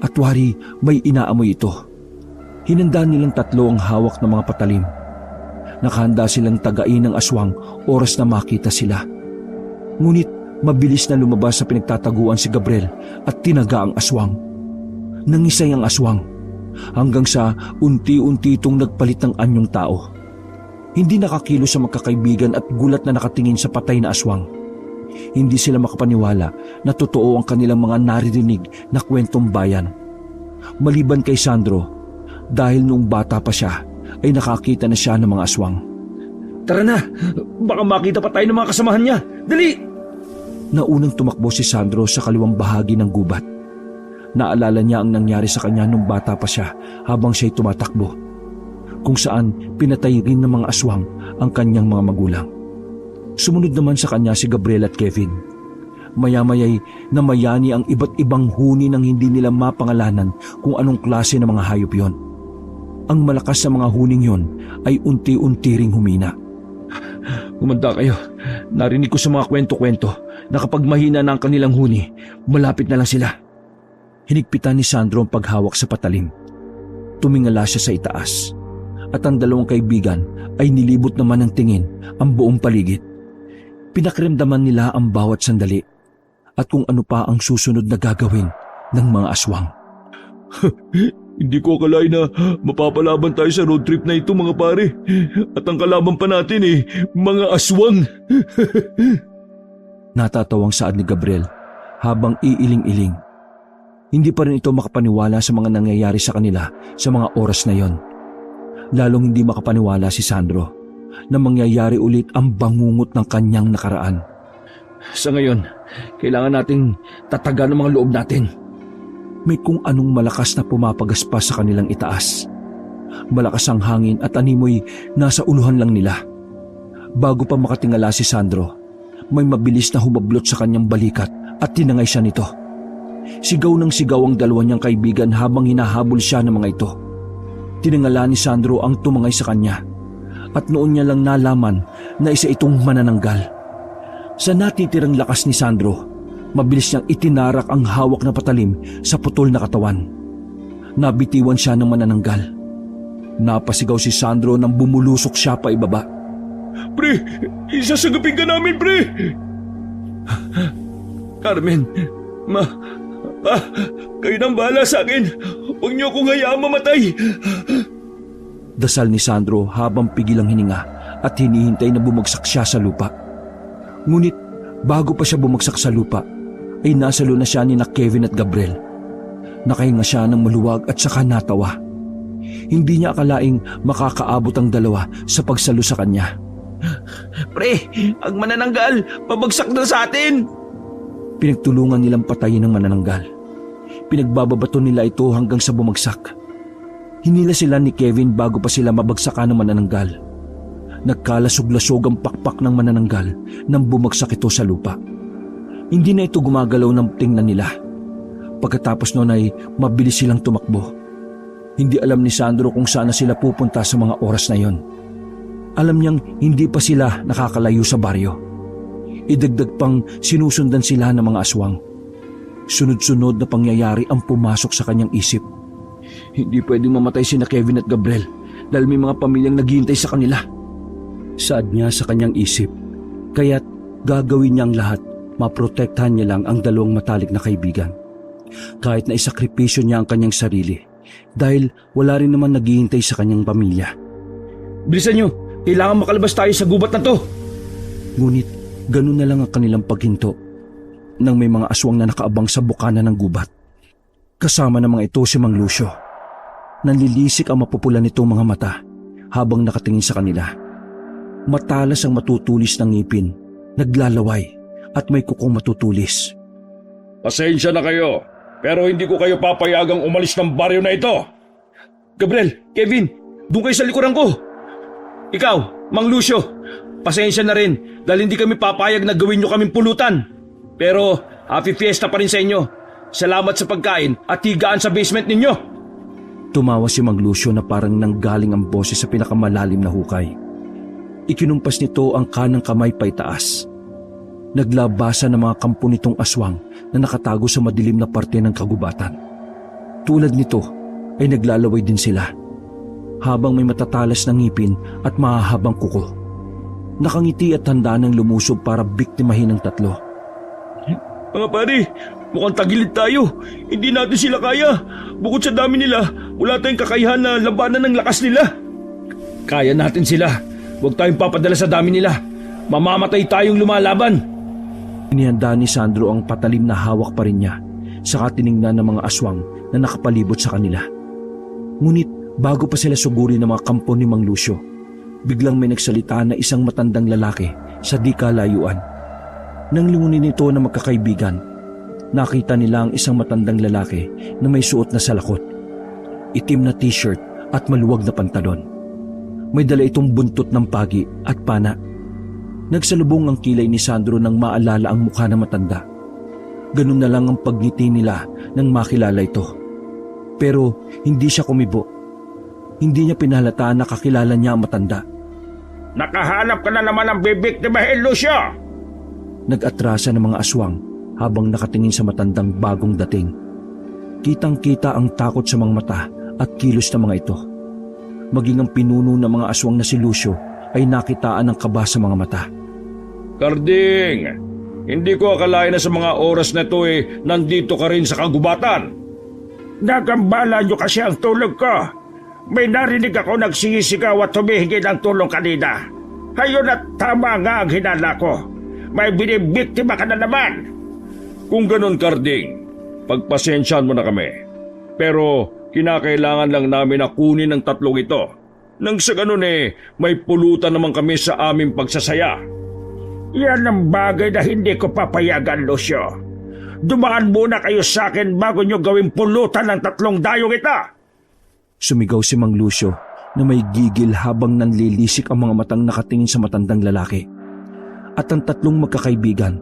At wari may inaamoy ito. Hinanda nilang 3 ang hawak ng mga patalim. Nakahanda silang tagain ng aswang oras na makita sila. Ngunit mabilis na lumabas sa pinagtataguan si Gabriel at tinaga ang aswang. Nangisay ang aswang hanggang sa unti-unti itong nagpalit ng anyong tao. Hindi nakakilos sa magkakaibigan at gulat na nakatingin sa patay na aswang. Hindi sila makapaniwala na totoo ang kanilang mga naririnig na kwentong bayan. Maliban kay Sandro, dahil noong bata pa siya, ay nakakita na siya ng mga aswang. Tara na! Baka makita pa tayo ng mga kasamahan niya! Dali! Naunang tumakbo si Sandro sa kaliwang bahagi ng gubat. Naalala niya ang nangyari sa kanya nung bata pa siya habang siya'y tumatakbo, kung saan pinatay rin ng mga aswang ang kanyang mga magulang. Sumunod naman sa kanya si Gabriel at Kevin. Maya-maya'y namayani ang iba't ibang huni nang hindi nila mapangalanan kung anong klase ng mga hayop yon. Ang malakas sa mga huning yon ay unti-unti ring humina. Kumanda kayo. Narinig ko sa mga kwento-kwento na kapag mahina na ang kanilang huni, malapit na lang sila. Hinigpitan ni Sandro ang paghawak sa patalim. Tumingala siya sa itaas at ang 2 kaibigan ay nilibot naman ng tingin ang buong paligid. Pinakramdaman nila ang bawat sandali at kung ano pa ang susunod na gagawin ng mga aswang. Hindi ko akalain na mapapalaban tayo sa road trip na ito, mga pare. At ang kalaban pa natin mga aswang. Natatawang saad ni Gabriel habang iiling-iling. Hindi pa rin ito makapaniwala sa mga nangyayari sa kanila sa mga oras na yon. Lalong hindi makapaniwala si Sandro na mangyayari ulit ang bangungot ng kanyang nakaraan. Sa ngayon, kailangan nating tatagan ang mga loob natin. May kung anong malakas na pumapagaspas sa kanilang itaas. Malakas ang hangin at animoy nasa uluhan lang nila. Bago pa makatingala si Sandro, may mabilis na humablot sa kanyang balikat at tinangay siya nito. Sigaw ng sigaw ang 2 niyang kaibigan habang hinahabol siya ng mga ito. Tinangala ni Sandro ang tumangay sa kanya at noon niya lang nalaman na isa itong manananggal. Sa natitirang lakas ni Sandro, mabilis niyang itinarak ang hawak na patalim sa putol na katawan. Nabitiwan siya ng manananggal. Napasigaw si Sandro nang bumulusok siya pa ibaba. Pre, isasagapin ka namin, pre! Carmen, kayo nang bahala sa akin. Huwag niyo akong hayaang mamatay. Dasal ni Sandro habang pigil ang hininga at hinihintay na bumagsak siya sa lupa. Ngunit bago pa siya bumagsak sa lupa, ay nasalo na siya ni na Kevin at Gabriel. Nakahinga siya ng maluwag at saka natawa. Hindi niya akalaing makakaabot ang dalawa sa pagsalo sa kanya. Pre, ang manananggal, pabagsak na sa atin! Pinagtulungan nilang patayin ng manananggal. Pinagbababato nila ito hanggang sa bumagsak. Hinila sila ni Kevin bago pa sila mabagsakan ng manananggal. Nagkalasog-lasog ang pakpak ng manananggal nang bumagsak ito sa lupa. Hindi na ito gumagalaw ng tingnan nila. Pagkatapos noon ay mabilis silang tumakbo. Hindi alam ni Sandro kung saan na sila pupunta sa mga oras na yon. Alam niyang hindi pa sila nakakalayo sa baryo. Idagdag pang sinusundan sila ng mga aswang. Sunod-sunod na pangyayari ang pumasok sa kanyang isip. Hindi pwedeng mamatay sina Kevin at Gabriel dahil may mga pamilyang naghihintay sa kanila. Saad niya sa kanyang isip, kaya't gagawin niya ang lahat, maprotektahan niya lang ang dalawang matalik na kaibigan. Kahit na isakripisyo niya ang kanyang sarili dahil wala rin naman naghihintay sa kanyang pamilya. Bilisan nyo! Kailangan makalabas tayo sa gubat na to! Ngunit ganun na lang ang kanilang paghinto nang may mga aswang na nakaabang sa bukana ng gubat. Kasama ng mga ito si Mang Lucio. Nanlilisik ang mapupula nitong mga mata habang nakatingin sa kanila. Matalas ang matutulis ng ngipin, naglalaway at may kukong matutulis. Pasensya na kayo, pero hindi ko kayo papayagang umalis ng baryo na ito. Gabriel, Kevin, doon kayo sa likuran ko. Ikaw, Mang Lucio, pasensya na rin dahil hindi kami papayag na gawin nyo kaming pulutan. Pero happy fiesta pa rin sa inyo. Salamat sa pagkain at higaan sa basement ninyo. Tumawa si Mang Lucio na parang nanggaling ang boses sa pinakamalalim na hukay. Ikinumpas nito ang kanang kamay paitaas. Naglabasa ng mga kampo nitong aswang na nakatago sa madilim na parte ng kagubatan. Tulad nito ay naglalaway din sila habang may matatalas na ngipin at mahahabang kuko. Nakangiti at handa ng lumusob para biktimahin ng tatlo. Mga pare, mukhang tagilid tayo. Hindi natin sila kaya. Bukod sa dami nila, wala tayong kakayahan na labanan ng lakas nila. Kaya natin sila. Huwag tayong papadala sa dami nila. Mamamatay tayong lumalaban. Inihanda ni Sandro ang patalim na hawak pa rin niya, saka tiningnan ng mga aswang na nakapalibot sa kanila. Ngunit bago pa sila suguri ng mga kampo ni Mang Lucio, biglang may nagsalita na isang matandang lalaki sa di kalayuan. Nang lingunin nito na magkakaibigan, nakita nila ang isang matandang lalaki na may suot na salakot, itim na t-shirt at maluwag na pantalon. May dala itong buntot ng pagi at pana. Nagsalubong ang kilay ni Sandro nang maalala ang mukha ng matanda. Ganun na lang ang pagngiti nila nang makilala ito. Pero hindi siya kumibo. Hindi niya pinahalataan na kakilala niya ang matanda. Nakahanap ka na naman ng bibiktimahin, Lucio! Nag-atrasa ng mga aswang habang nakatingin sa matandang bagong dating. Kitang-kita ang takot sa mga mata at kilos ng mga ito. Maging ang pinuno ng mga aswang na si Lucio ay nakitaan ng kaba sa mga mata. Karding, hindi ko akalain na sa mga oras na ito nandito ka rin sa kagubatan. Nagambala niyo kasi ang tulog ko. May narinig ako nagsisigaw at humihingi ng tulong kanina. Hayon at tama nga ang hinala ko. May binibiktima ka na naman. Kung ganun, Karding, pagpasensyahan mo na kami. Pero kinakailangan lang namin na kunin ang tatlong ito. Nang sa ganun may pulutan naman kami sa aming pagsasaya. Yan ang bagay na hindi ko papayagan, Lucio. Dumaan muna kayo sa akin bago nyo gawing pulutan ng tatlong dayong ito. Sumigaw si Mang Lucio na may gigil habang nanlilisik ang mga matang nakatingin sa matandang lalaki. At ang tatlong magkakaibigan,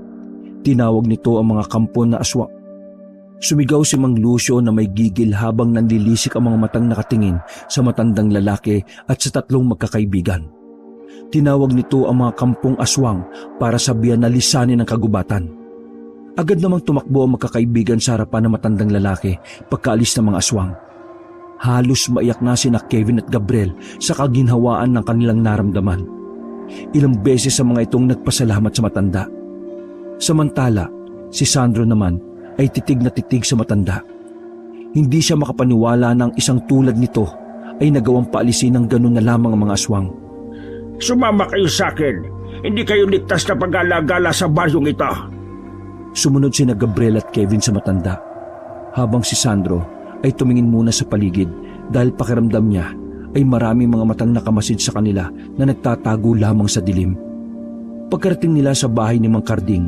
tinawag nito ang mga kampo na aswang. Sumigaw si Mang Lucio na may gigil habang nanlilisik ang mga matang nakatingin sa matandang lalaki at sa tatlong magkakaibigan. Tinawag nito ang mga kampong aswang para sabihan na lisanin ang kagubatan. Agad namang tumakbo ang magkakaibigan sa harapan ng matandang lalaki pagkaalis ng mga aswang. Halos maiyak na sina Kevin at Gabriel sa kaginhawaan ng kanilang naramdaman. Ilang beses sa mga itong nagpasalamat sa matanda. Samantala, si Sandro naman ay titig na titig sa matanda. Hindi siya makapaniwala na ang isang tulad nito ay nagawang paalisin ng ganun na lamang ang mga aswang. Sumama kayo sa akin. hindi kayo ligtas na pag-alagala sa baryong ito. Sumunod sina Gabriel at Kevin sa matanda, habang si Sandro ay tumingin muna sa paligid dahil pakiramdam niya ay maraming mga matang nakamasid sa kanila na nagtatago lamang sa dilim. Pagkarating nila sa bahay ni Mang Karding,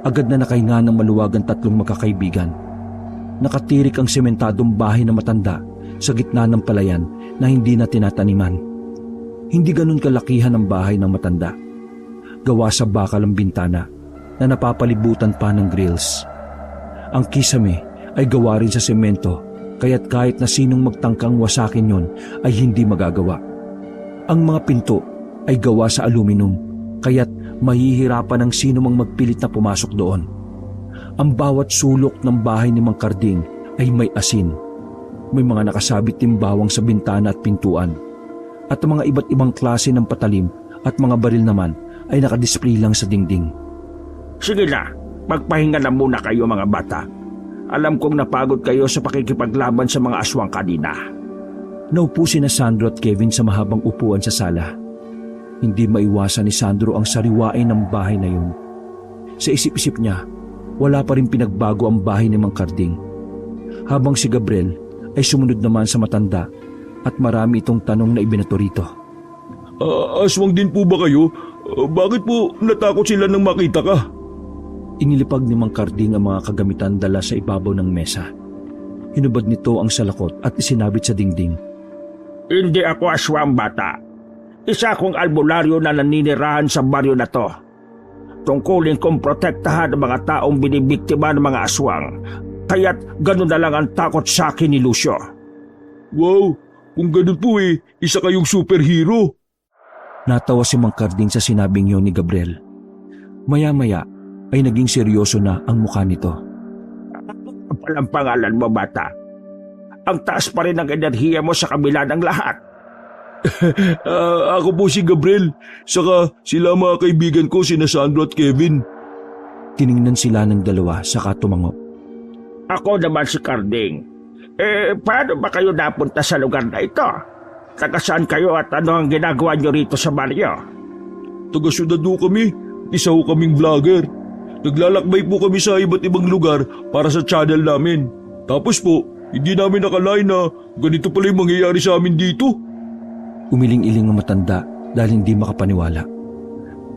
agad na nakahinga ng maluwag ang tatlong magkakaibigan. Nakatirik ang sementadong bahay na matanda sa gitna ng palayan na hindi na tinataniman. Hindi ganun kalakihan ang bahay ng matanda. Gawa sa bakal ang bintana na napapalibutan pa ng grills. Ang kisame ay gawa rin sa semento, kaya't kahit na sinong magtangkang wasakin yon ay hindi magagawa. Ang mga pinto ay gawa sa aluminum, kaya't mahihirapan ang sino mang magpilit na pumasok doon. Ang bawat sulok ng bahay ni Mang Karding ay may asin. May mga nakasabit timbawang sa bintana at pintuan. At ang mga iba't ibang klase ng patalim at mga baril naman ay nakadisplay lang sa dingding. Sige na, magpahinga na muna kayo mga bata. Alam kong napagod kayo sa pakikipaglaban sa mga aswang kanina. Naupo sina Sandro at Kevin sa mahabang upuan sa sala. Hindi maiwasan ni Sandro ang sariwain ng bahay na yun. Sa isip-isip niya, wala pa rin pinagbago ang bahay ni Mang Karding. Habang si Gabriel ay sumunod naman sa matanda at marami itong tanong na ibinato rito. Aswang din po ba kayo? Bakit po natakot sila nang makita ka? Inilipag ni Mang Karding ang mga kagamitan dala sa ibabaw ng mesa. Hinubad nito ang salakot at isinabit sa dingding. Hindi ako aswang bata. Isa akong albularyo na naninirahan sa baryo na to. Tungkulin kong protektahan ang mga taong binibiktima ng mga aswang. Kaya't ganun na lang ang takot sa akin ni Lucio. Wow, kung ganun po isa kayong superhero. Natawa si Mang Karding sa sinabing yun ni Gabriel. Maya-maya ay naging seryoso na ang mukha nito. Ang palang pangalan mo, bata. Ang taas pa rin ang enerhiya mo sa kabila ng lahat. Ako po si Gabriel, saka sila mga kaibigan ko sina Sandro at Kevin. Tiningnan sila ng dalawa saka tumango. Ako naman si Karding. Paano ba kayo napunta sa lugar na ito? Taga saan kayo at ano ang ginagawa nyo rito sa baryo? Taga-syudad ho kami, isa ho kaming vlogger. Naglalakbay po kami sa iba't ibang lugar para sa channel namin. Tapos po, hindi namin nakalain na ganito pala yung mangyayari sa amin dito. Umiling-iling ang matanda dahil hindi makapaniwala.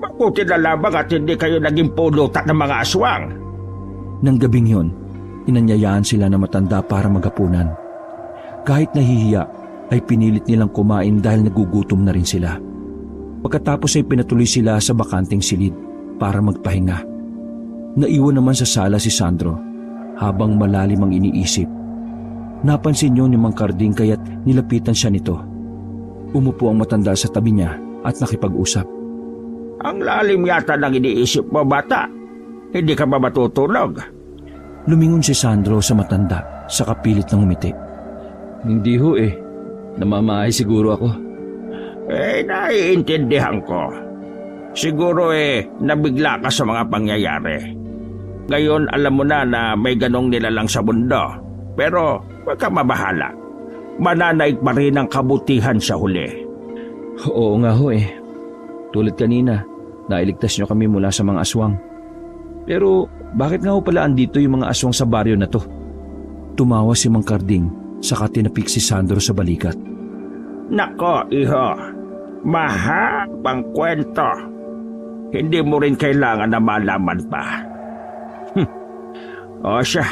Mabuti na lamang at hindi kayo naging pulutan ng mga aswang. Nang gabing yon, inanyayaan sila ng matanda para maghapunan. Kahit nahihiya, ay pinilit nilang kumain dahil nagugutom na rin sila. Pagkatapos ay pinatuloy sila sa bakanting silid para magpahinga. Naiwan naman sa sala si Sandro habang malalim ang iniisip. Napansin niyo ni Mang Karding kaya't nilapitan siya nito. Umupo ang matanda sa tabi niya at nakipag-usap. Ang lalim yata ng iniisip mo, bata. Hindi ka ba matutulog? Lumingon si Sandro sa matanda sa kapilit ng umiti. Hindi ho namamahay siguro ako. Naiintindihan ko. Siguro nabigla ka sa mga pangyayari. Ngayon alam mo na may ganong nilalang sa mundo. Pero huwag ka mabahala. Mananaig pa rin ang kabutihan sa huli. Oo nga ho Tulad kanina, nailigtas nyo kami mula sa mga aswang. Pero bakit nga ho pala andito yung mga aswang sa baryo na to? Tumawa si Mang Karding saka tinapik si Sandro sa balikat. Nako, iho. Mahabang kwento. Hindi mo rin kailangan na malaman pa. O siya,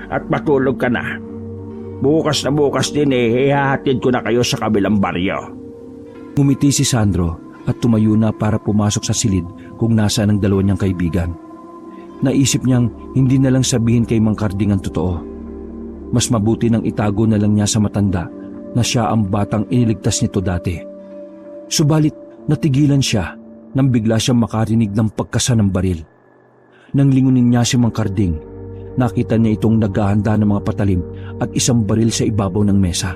at matulog ka na. Bukas na bukas din ihahatid ko na kayo sa kabilang baryo. Ngumiti si Sandro at tumayo na para pumasok sa silid kung nasaan ang dalawa niyang kaibigan. Naisip niyang hindi na lang sabihin kay Mang Karding ang totoo. Mas mabuti nang itago na lang niya sa matanda na siya ang batang iniligtas nito dati. Subalit natigilan siya nang bigla siyang makarinig ng pagkasa ng baril. Nang lingunin niya si Mang Karding, nakita niya itong naghahanda ng mga patalim at isang baril sa ibabaw ng mesa.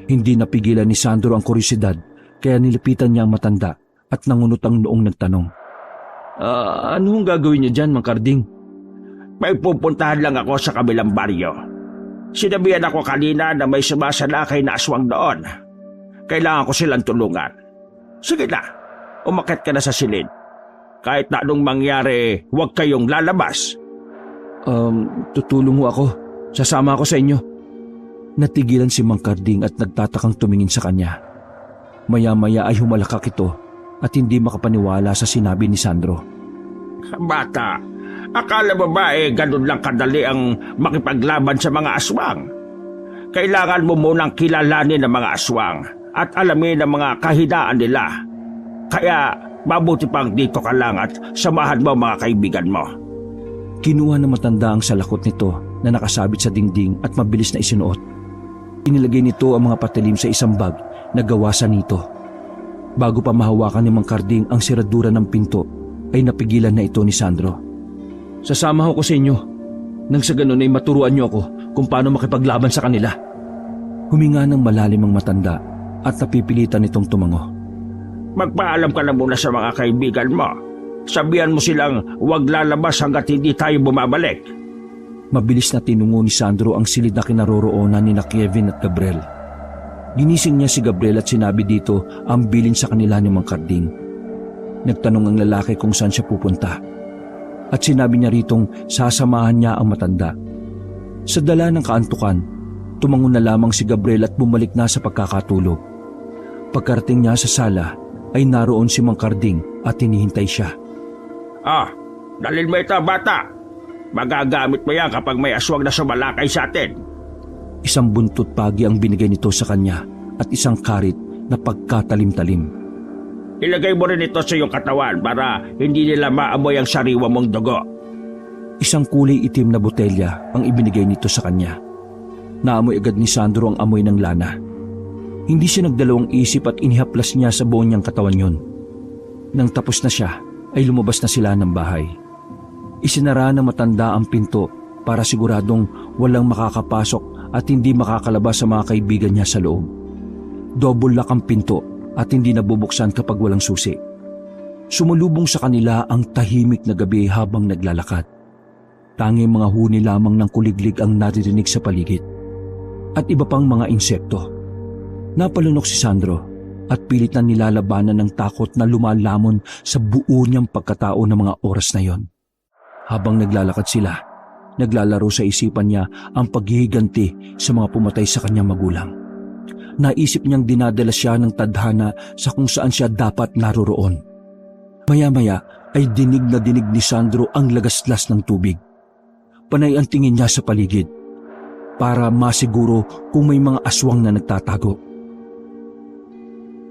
Hindi napigilan ni Sandro ang kuryosidad kaya nilipitan niya ang matanda at nangunot ang noong nagtanong. Anong gagawin niyo dyan, Mang Karding? May pupuntahan lang ako sa kabilang baryo. Sinabihan ako kanina na may sumasalakay na aswang doon. Kailangan ko silang tulungan. Sige na, umakyat ka na sa silid. Kahit na anong mangyari, huwag kayong lalabas. Tutulong ho ako. Sasama ako sa inyo. Natigilan si Mang Karding at nagtatakang tumingin sa kanya. Maya-maya ay humalakak ito at hindi makapaniwala sa sinabi ni Sandro. Bata, akala mo ba ganun lang kadali ang makipaglaban sa mga aswang? Kailangan mo munang kilalanin ang mga aswang at alamin ang mga kahinaan nila. Kaya mabuti pang dito ka lang at samahan mo mga kaibigan mo. Kinuha ng matanda ang salakot nito na nakasabit sa dingding at mabilis na isinuot. Inilagay nito ang mga patalim sa isang bag na gawa sa nito. Bago pa mahawakan ni Mang Karding ang siradura ng pinto, ay napigilan na ito ni Sandro. Sasama ko sa inyo. Nang sa ganun ay maturuan niyo ako kung paano makipaglaban sa kanila. Huminga ng malalim ang matanda at napipilitan itong tumango. Magpaalam ka na muna sa mga kaibigan mo. Sabihan mo silang huwag lalabas hanggat hindi tayo bumabalik. Mabilis na tinungo ni Sandro ang silid na kinaroroonan ni Kevin at Gabriel. Ginising niya si Gabriel at sinabi dito ang bilin sa kanila ni Mang Karding. Nagtanong ang lalaki kung saan siya pupunta. At sinabi niya ritong sasamahan niya ang matanda. Sa dala ng kaantukan, tumango na lamang si Gabriel at bumalik na sa pagkakatulog. Pagkarating niya sa sala, ay naroon si Mang Karding at hinihintay siya. Dalhin mo ito, bata. Magagamit mo yan kapag may aswang na sumalakay sa atin. Isang buntot pagi ang binigay nito sa kanya at isang karit na pagkatalim-talim. Ilagay mo rin ito sa iyong katawan para hindi nila maamoy ang sariwa mong dugo. Isang kulay itim na botelya ang ibinigay nito sa kanya. Naamoy agad ni Sandro ang amoy ng lana. Hindi siya nagdalawang isip at inihaplas niya sa buong niyang katawan yun. Nang tapos na siya, ay lumabas na sila ng bahay. Isinara ng matanda ang pinto para siguradong walang makakapasok at hindi makakalabas sa mga kaibigan niya sa loob. Double lock ang pinto at hindi nabubuksan kapag walang susi. Sumulubong sa kanila ang tahimik na gabi habang naglalakad. Tanging mga huni lamang ng kuliglig ang naririnig sa paligid. At iba pang mga insekto. Napalunok si Sandro at pilit na nilalabanan ng takot na lumalamon sa buo niyang pagkatao ng mga oras na yon. Habang naglalakad sila, naglalaro sa isipan niya ang paghihiganti sa mga pumatay sa kanyang magulang. Naisip niyang dinadala siya ng tadhana sa kung saan siya dapat naroroon. Maya-maya ay dinig na dinig ni Sandro ang lagaslas ng tubig. Panay ang tingin niya sa paligid para masiguro kung may mga aswang na nagtatago.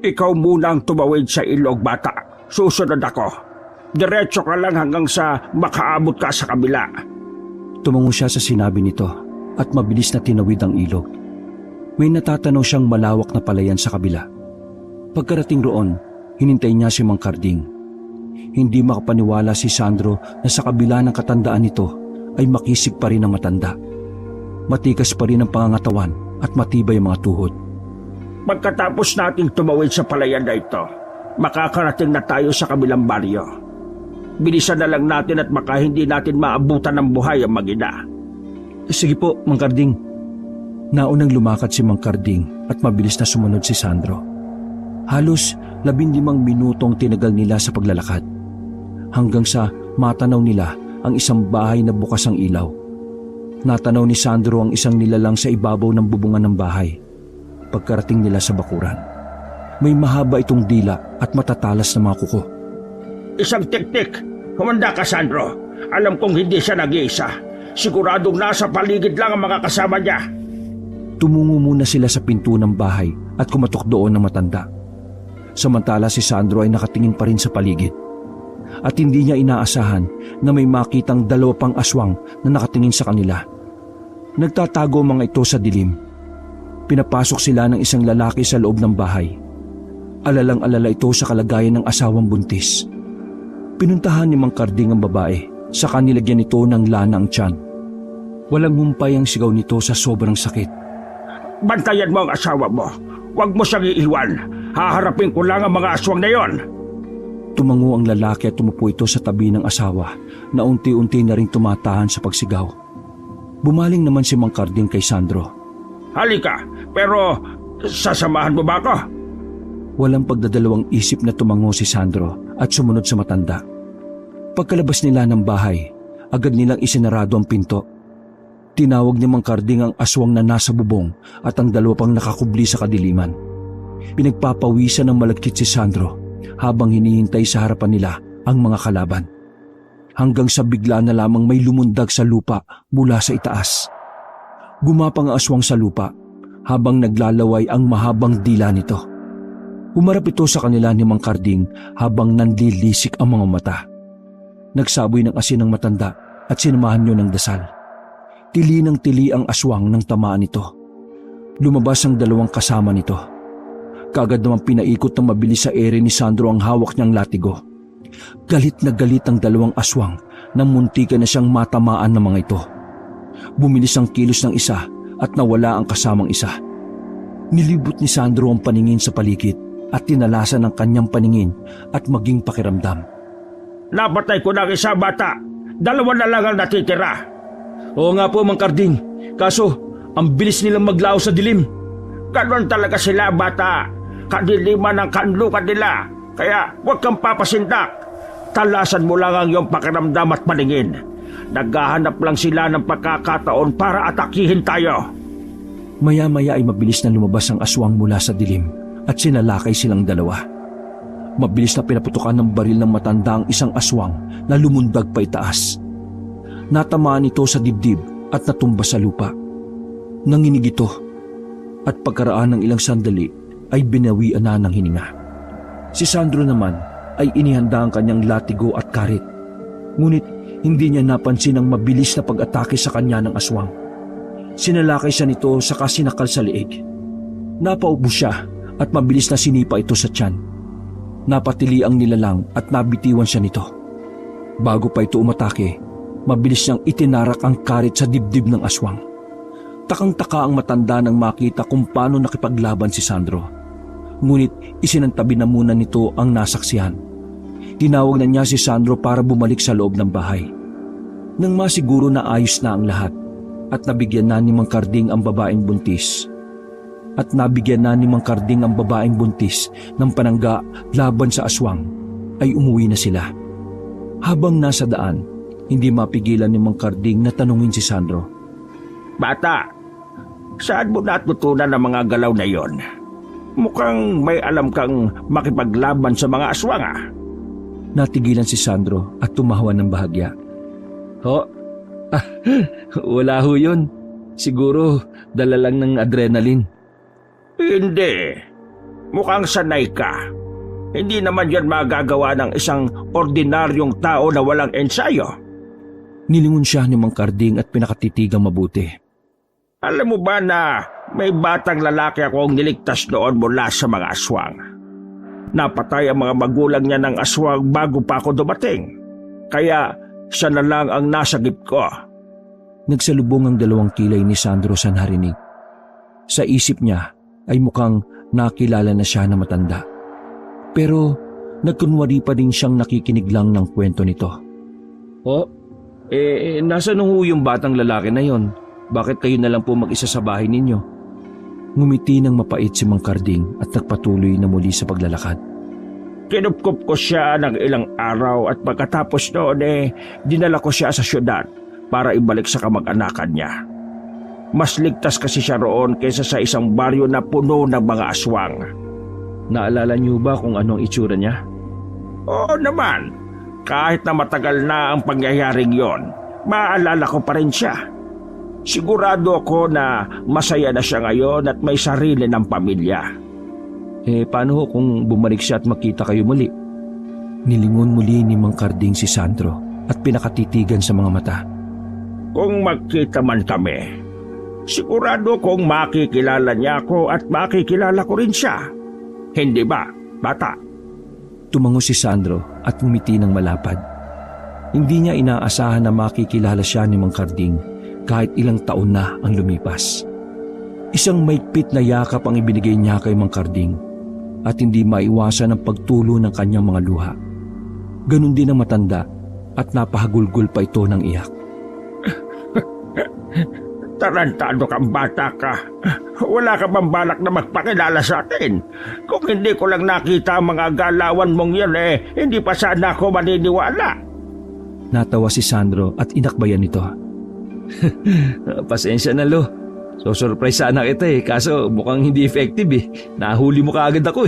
Ikaw muna ang tumawid sa ilog, bata. Susunod ako. Diretso ka lang hanggang sa makaabot ka sa kabila. Tumango siya sa sinabi nito at mabilis na tinawid ang ilog. May natatanaw siyang malawak na palayan sa kabila. Pagkarating roon, hinintay niya si Mang Karding. Hindi makapaniwala si Sandro na sa kabila ng katandaan nito ay makisig pa rin ang matanda. Matikas pa rin ang pangangatawan at matibay ang mga tuhod. Pagkatapos nating tumawid sa palayan na ito, makakarating na tayo sa kabilang baryo. Bilisan na lang natin at baka hindi natin maabutan ng buhay ang mag-ina. Sige po, Mang Karding. Naunang lumakad si Mang Karding at mabilis na sumunod si Sandro. Halos 15 minutong tinagal nila sa paglalakad. Hanggang sa matanaw nila ang isang bahay na bukas ang ilaw. Natanaw ni Sandro ang isang nilalang sa ibabaw ng bubungan ng bahay. Pagkarating nila sa bakuran, may mahaba itong dila at matatalas na mga kuko. Isang tiktik. Humanda ka, Sandro. Alam kong hindi siya nag-iisa. Siguradong nasa paligid lang ang mga kasama niya. Tumungo muna sila sa pinto ng bahay at kumatok doon ng matanda. Samantala si Sandro ay nakatingin pa rin sa paligid. At hindi niya inaasahan na may makitang 2 pang aswang na nakatingin sa kanila. Nagtatago mga ito sa dilim. Pinapasok sila ng isang lalaki sa loob ng bahay. Alalang-alala ito sa kalagayan ng asawang buntis. Pinuntahan ni Mang Karding ang babae, saka nilagyan nito ng lana ang tiyan. Walang humpay ang sigaw nito sa sobrang sakit. Bantayan mo ang asawa mo. Huwag mo siyang iiwan. Haharapin ko lang ang mga aswang na yon. Tumango ang lalaki at tumupo ito sa tabi ng asawa na unti-unti na ring tumatahan sa pagsigaw. Bumaling naman si Mang Karding kay Sandro. Halika, pero sasamahan mo ba ako? Walang pagdadalawang isip na tumango si Sandro at sumunod sa matanda. Pagkalabas nila ng bahay, agad nilang isinarado ang pinto. Tinawag ni Mang Karding ang aswang na nasa bubong at ang dalawa pang nakakubli sa kadiliman. Pinagpapawisan ng malagkit si Sandro habang hinihintay sa harapan nila ang mga kalaban. Hanggang sa bigla na lamang may lumundag sa lupa mula sa itaas. Gumapang ang aswang sa lupa habang naglalaway ang mahabang dila nito. Humarap ito sa kanila ni Mang Karding habang nanlilisik ang mga mata. Nagsaboy ng asin ng matanda at sinamahan niyo ng dasal. Tili ng tili ang aswang ng tamaan nito. Lumabas ang dalawang kasama nito. Kaagad naman pinaikot ng mabilis sa ere ni Sandro ang hawak niyang latigo. Galit na galit ang dalawang aswang nang muntikan na siyang matamaan ng mga ito. Bumilis ang kilos ng isa at nawala ang kasamang isa. Nilibot ni Sandro ang paningin sa paligid at tinalasan ang kanyang paningin at maging pakiramdam. Napatay ko ng isa, bata. 2 na lang ang natitira. Oo nga po, Mang Karding. Kaso, ang bilis nilang maglaho sa dilim. Ganon talaga sila, bata. Kadiliman ang kanlukan nila. Kaya huwag kang papasindak. Talasan mo lang ang iyong pakiramdam at paningin. Naghahanap lang sila ng pagkakataon para atakihin tayo. Maya-maya ay mabilis na lumabas ang aswang mula sa dilim at sinalakay silang dalawa. Mabilis na pinaputukan ng baril ng matanda ang isang aswang na lumundag pa itaas. Natamaan ito sa dibdib at natumba sa lupa. Nanginig ito at pagkaraan ng ilang sandali ay binawian na ng hininga. Si Sandro naman ay inihanda ang kanyang latigo at karit. Ngunit hindi niya napansin ang mabilis na pag-atake sa kanya ng aswang. Sinalakay siya nito saka sinakal sa leeg. Napaubo siya at mabilis na sinipa ito sa tiyan. Napatili ang nilalang at nabitiwan siya nito. Bago pa ito umatake, mabilis niyang itinarak ang karit sa dibdib ng aswang. Takang-taka ang matanda nang makita kung paano nakipaglaban si Sandro. Ngunit isinantabi na muna nito ang nasaksihan. Tinawag na niya si Sandro para bumalik sa loob ng bahay. Nang masiguro na ayos na ang lahat at nabigyan na ni Mang Karding ang babaeng buntis. Ng panangga laban sa aswang, ay umuwi na sila. Habang nasa daan, hindi mapigilan ni Mang Karding na tanungin si Sandro. Bata, saan mo natutunan ang mga galaw na yon? Mukhang may alam kang makipaglaban sa mga aswang, ah. Natigilan si Sandro at tumawa ng bahagya. Wala ho yun. Siguro dala lang ng adrenaline. Hindi. Mukhang sanay ka. Hindi naman yan magagawa ng isang ordinaryong tao na walang ensayo. Nilingon siya ni Mang Karding at pinakatitigang mabuti. Alam mo ba na may batang lalaki akong niligtas noon mula sa mga aswang? Napatay ang mga magulang niya ng aswang bago pa ako dumating. Kaya siya na lang ang nasagip ko. Nagsalubong ang dalawang kilay ni Sandro sa narinig. Sa isip niya ay mukhang nakilala na siya na matanda. Pero nagkunwari pa din siyang nakikinig lang ng kwento nito. Nasaan ho yung batang lalaki na yon? Bakit kayo na lang po mag-isa sa bahay ninyo? Ngumiti ng mapait si Mang Karding at nagpatuloy na muli sa paglalakad. Kinupkup ko siya ng ilang araw at pagkatapos noon dinala ko siya sa syudad para ibalik sa kamag-anakan niya. Mas ligtas kasi siya roon kaysa sa isang baryo na puno ng mga aswang. Naalala niyo ba kung anong itsura niya? Oo naman. Kahit na matagal na ang pangyayaring yon, maaalala ko pa rin siya. Sigurado ako na masaya na siya ngayon at may sarili ng pamilya. Paano kung bumalik siya at makita kayo muli? Nilingon muli ni Mang Karding si Sandro at pinakatitigan sa mga mata. Kung magkita man kami, sigurado kong makikilala niya ako at makikilala ko rin siya. Hindi ba, bata? Tumango si Sandro at ngumiti ng malapad. Hindi niya inaasahan na makikilala siya ni Mang Karding kahit ilang taon na ang lumipas. Isang maigpit na yakap ang ibinigay niya kay Mang Karding at hindi maiwasan ang pagtulo ng kanyang mga luha. Ganon din ang matanda at napahagulgol pa ito ng iyak. Tarantado kang bata ka. Wala ka bang balak na magpakilala sa atin? Kung hindi ko lang nakita ang mga galawan mong yan hindi pa sana ako maniniwala. Natawa si Sandro at inakbayan nito. Pasensya na, Lo. So surprise sana kita kaso mukhang hindi effective Nahuli mo kaagad ako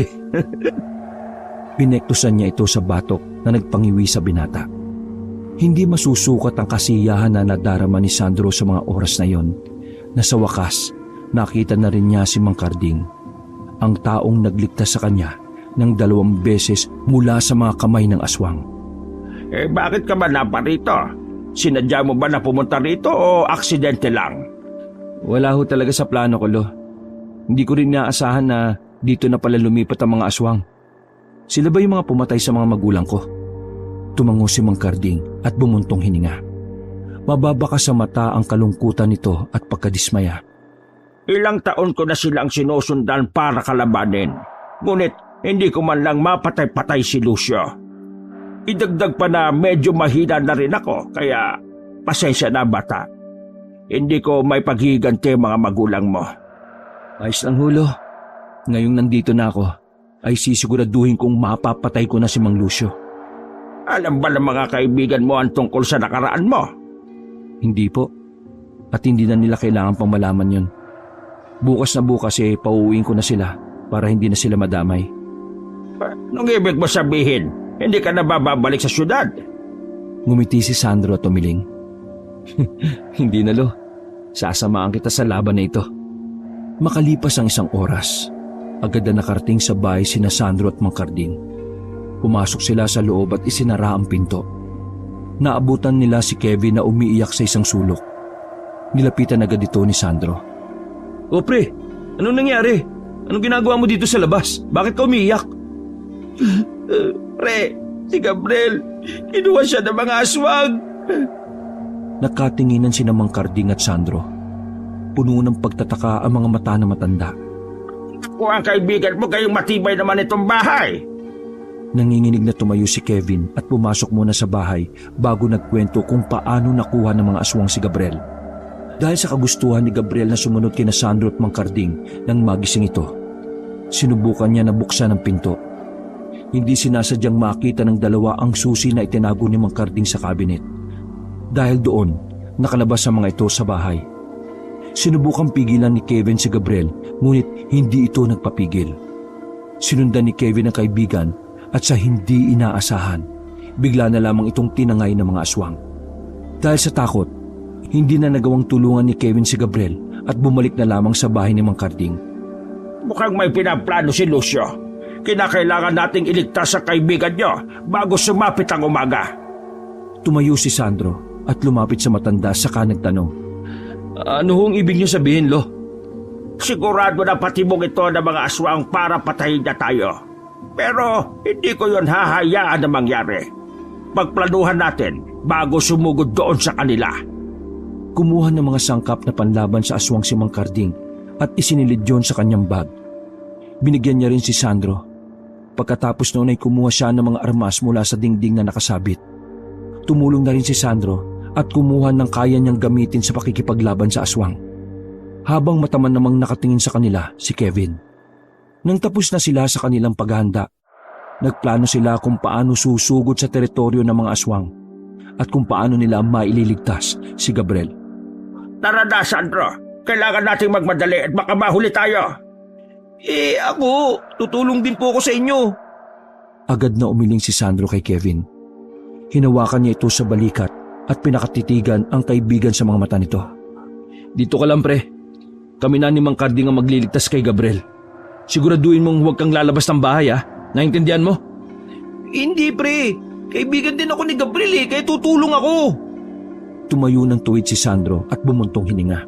Pinektusan niya ito sa batok na nagpangiwi sa binata. Hindi masusukat ang kasiyahan na nadarama ni Sandro sa mga oras na yon, na sa wakas nakita na rin niya si Mang Karding, ang taong nagligtas sa kanya ng 2 beses mula sa mga kamay ng aswang. Bakit ka ba naparito? Sinadya mo ba na pumunta rito o aksidente lang? Wala ho talaga sa plano ko, Lo. Hindi ko rin naasahan na dito na pala lumipat ang mga aswang. Sila ba yung mga pumatay sa mga magulang ko? Tumango si Mang Karding at bumuntong hininga. Mababa ka sa mata ang kalungkutan nito at pagkadismaya. Ilang taon ko na silang sinusundan para kalabanin. Ngunit hindi ko man lang mapatay-patay si Lucio. Idagdag pa na medyo mahina na rin ako, kaya pasensya na bata. Hindi ko may paghiganti mga magulang mo. Ayos lang, Hulo. Ngayong nandito na ako, ay sisiguraduhin kong mapapatay ko na si Mang Lucio. Alam ba ng mga kaibigan mo ang tungkol sa nakaraan mo? Hindi po. At hindi na nila kailangan pang malaman yun. Bukas na bukas pauwiin ko na sila para hindi na sila madamay. Nung ibig mo sabihin, hindi ka na babalik sa syudad? Ngumiti si Sandro at tumiling. Hindi na, Lo. Sasamaan kita sa laban na ito. Makalipas ang 1 oras, agad na nakarating sa bahay sina Sandro at Mang Karding. Pumasok sila sa loob at isinara ang pinto. Naabutan nila si Kevin na umiiyak sa isang sulok. Nilapitan agad ito ni Sandro. O pre, anong nangyari? Anong ginagawa mo dito sa labas? Bakit ka umiiyak? Pre, si Gabriel, kinuha siya ng mga aswang. Nakatinginan sina Mang Karding at Sandro. Puno ng pagtataka ang mga mata na matanda. Kung ang kaibigan mo kayong matibay naman itong bahay. Nanginginig na tumayo si Kevin at pumasok muna sa bahay bago nagkwento kung paano nakuha ng mga aswang si Gabriel. Dahil sa kagustuhan ni Gabriel na sumunod kina Sandro at Mang Karding nang magising ito, sinubukan niya na buksan ang pinto. Hindi sinasadyang makita ng dalawa ang susi na itinago ni Mang Karding sa cabinet. Dahil doon, nakalabas ang mga ito sa bahay. Sinubukang pigilan ni Kevin si Gabriel, ngunit hindi ito nagpapigil. Sinundan ni Kevin ang kaibigan at sa hindi inaasahan, bigla na lamang itong tinangay ng mga aswang. Dahil sa takot, hindi na nagawang tulungan ni Kevin si Gabriel at bumalik na lamang sa bahay ni Mang Karding. Mukhang may pinaplano si Lucio. Kinakailangan nating iligtas sa kaibigan niyo bago sumapit ang umaga. Tumayo si Sandro at lumapit sa matanda saka nagtanong. Ano hong ibig niyo sabihin, Lo? Sigurado na patibong ito ng mga aswang para patayin na tayo. Pero hindi ko yon hahayaan na mangyari. Pagplanuhan natin bago sumugod doon sa kanila. Kumuha ng mga sangkap na panlaban sa aswang si Mang Karding at isinilid yon sa kanyang bag. Binigyan niya rin si Sandro. Pagkatapos noon ay kumuha siya ng mga armas mula sa dingding na nakasabit. Tumulong na rin si Sandro at kumuha ng kaya niyang gamitin sa pakikipaglaban sa aswang. Habang mataman namang nakatingin sa kanila si Kevin. Nang tapos na sila sa kanilang paghahanda, nagplano sila kung paano susugod sa teritoryo ng mga aswang at kung paano nila maililigtas si Gabriel. Tara na, Sandro. Kailangan nating magmadali at baka mahuli tayo. Ako, tutulong din po ako sa inyo. Agad na umiling si Sandro kay Kevin. Hinawakan niya ito sa balikat at pinakatitigan ang kaibigan sa mga mata nito. Dito ka lang, pre. Kami na ni Mang Karding ang magliligtas kay Gabriel. Siguraduhin mong huwag kang lalabas ng bahay, Naintindihan mo? Hindi, pre. Kaibigan din ako ni Gabriel kaya tutulong ako. Tumayo ng tuwid si Sandro at bumuntong hininga.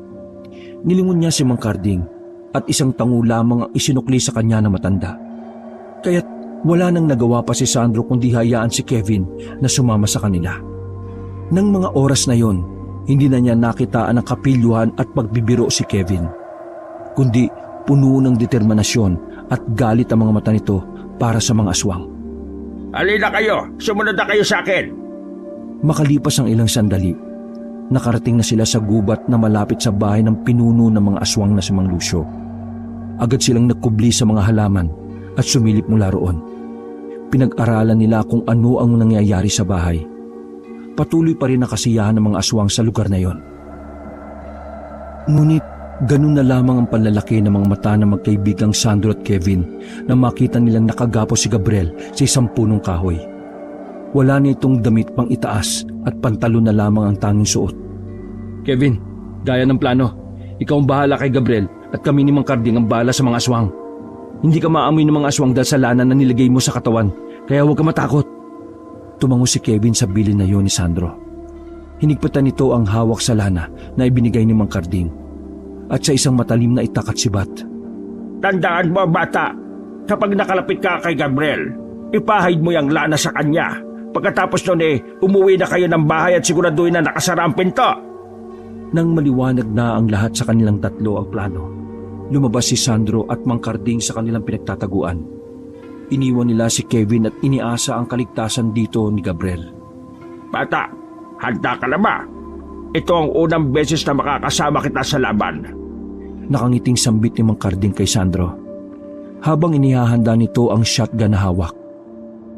Nilingon niya si Mang Karding at isang tango lamang ang isinukli sa kanya na matanda. Kaya't wala nang nagawa pa si Sandro kundi hayaan si Kevin na sumama sa kanila. Nang mga oras na yon, hindi na niya nakitaan ang kapilyuhan at pagbibiro si Kevin. Kundi puno ng determinasyon at galit ang mga mata nito para sa mga aswang. Halina kayo, sumunod na kayo sa akin. Makalipas ang ilang sandali, Nakarating na sila sa gubat na malapit sa bahay ng pinuno ng mga aswang na si Mang Lucio. Agad silang nagkubli sa mga halaman at sumilip mula roon. Pinag-aralan nila kung ano ang nangyayari sa bahay. Patuloy pa rin ang kasiyahan ng mga aswang sa lugar na yon. Ngunit ganun na lamang ang panlalaki ng mga mata ng magkaibigang Sandro at Kevin na makita nilang nakagapos si Gabriel sa isang punong kahoy. Wala na itong damit pang itaas at pantalon na lamang ang tanging suot. Kevin, gaya ng plano, ikaw ang bahala kay Gabriel at kami ni Mang Karding ang bahala sa mga aswang. Hindi ka maamoy ng mga aswang dahil sa lana na nilagay mo sa katawan, kaya huwag ka matakot. Tumango si Kevin sa bilin na yon ni Sandro. Hinigpatan nito ang hawak sa lana na ibinigay ni Mang Karding at sa isang matalim na itak at sibat. Tandaan mo, bata, kapag nakalapit ka kay Gabriel, ipahid mo yung lana sa kanya. Pagkatapos nun umuwi na kayo ng bahay at siguraduhin na nakasara ang pinto. Nang maliwanag na ang lahat sa kanilang tatlo ang plano, lumabas si Sandro at Mang Karding sa kanilang pinagtataguan. Iniwan nila si Kevin at iniasa ang kaligtasan dito ni Gabriel. Bata, handa ka na ba? Ito ang unang beses na makakasama kita sa laban. Nakangiting sambit ni Mang Karding kay Sandro. Habang inihahanda nito ang shotgun na hawak,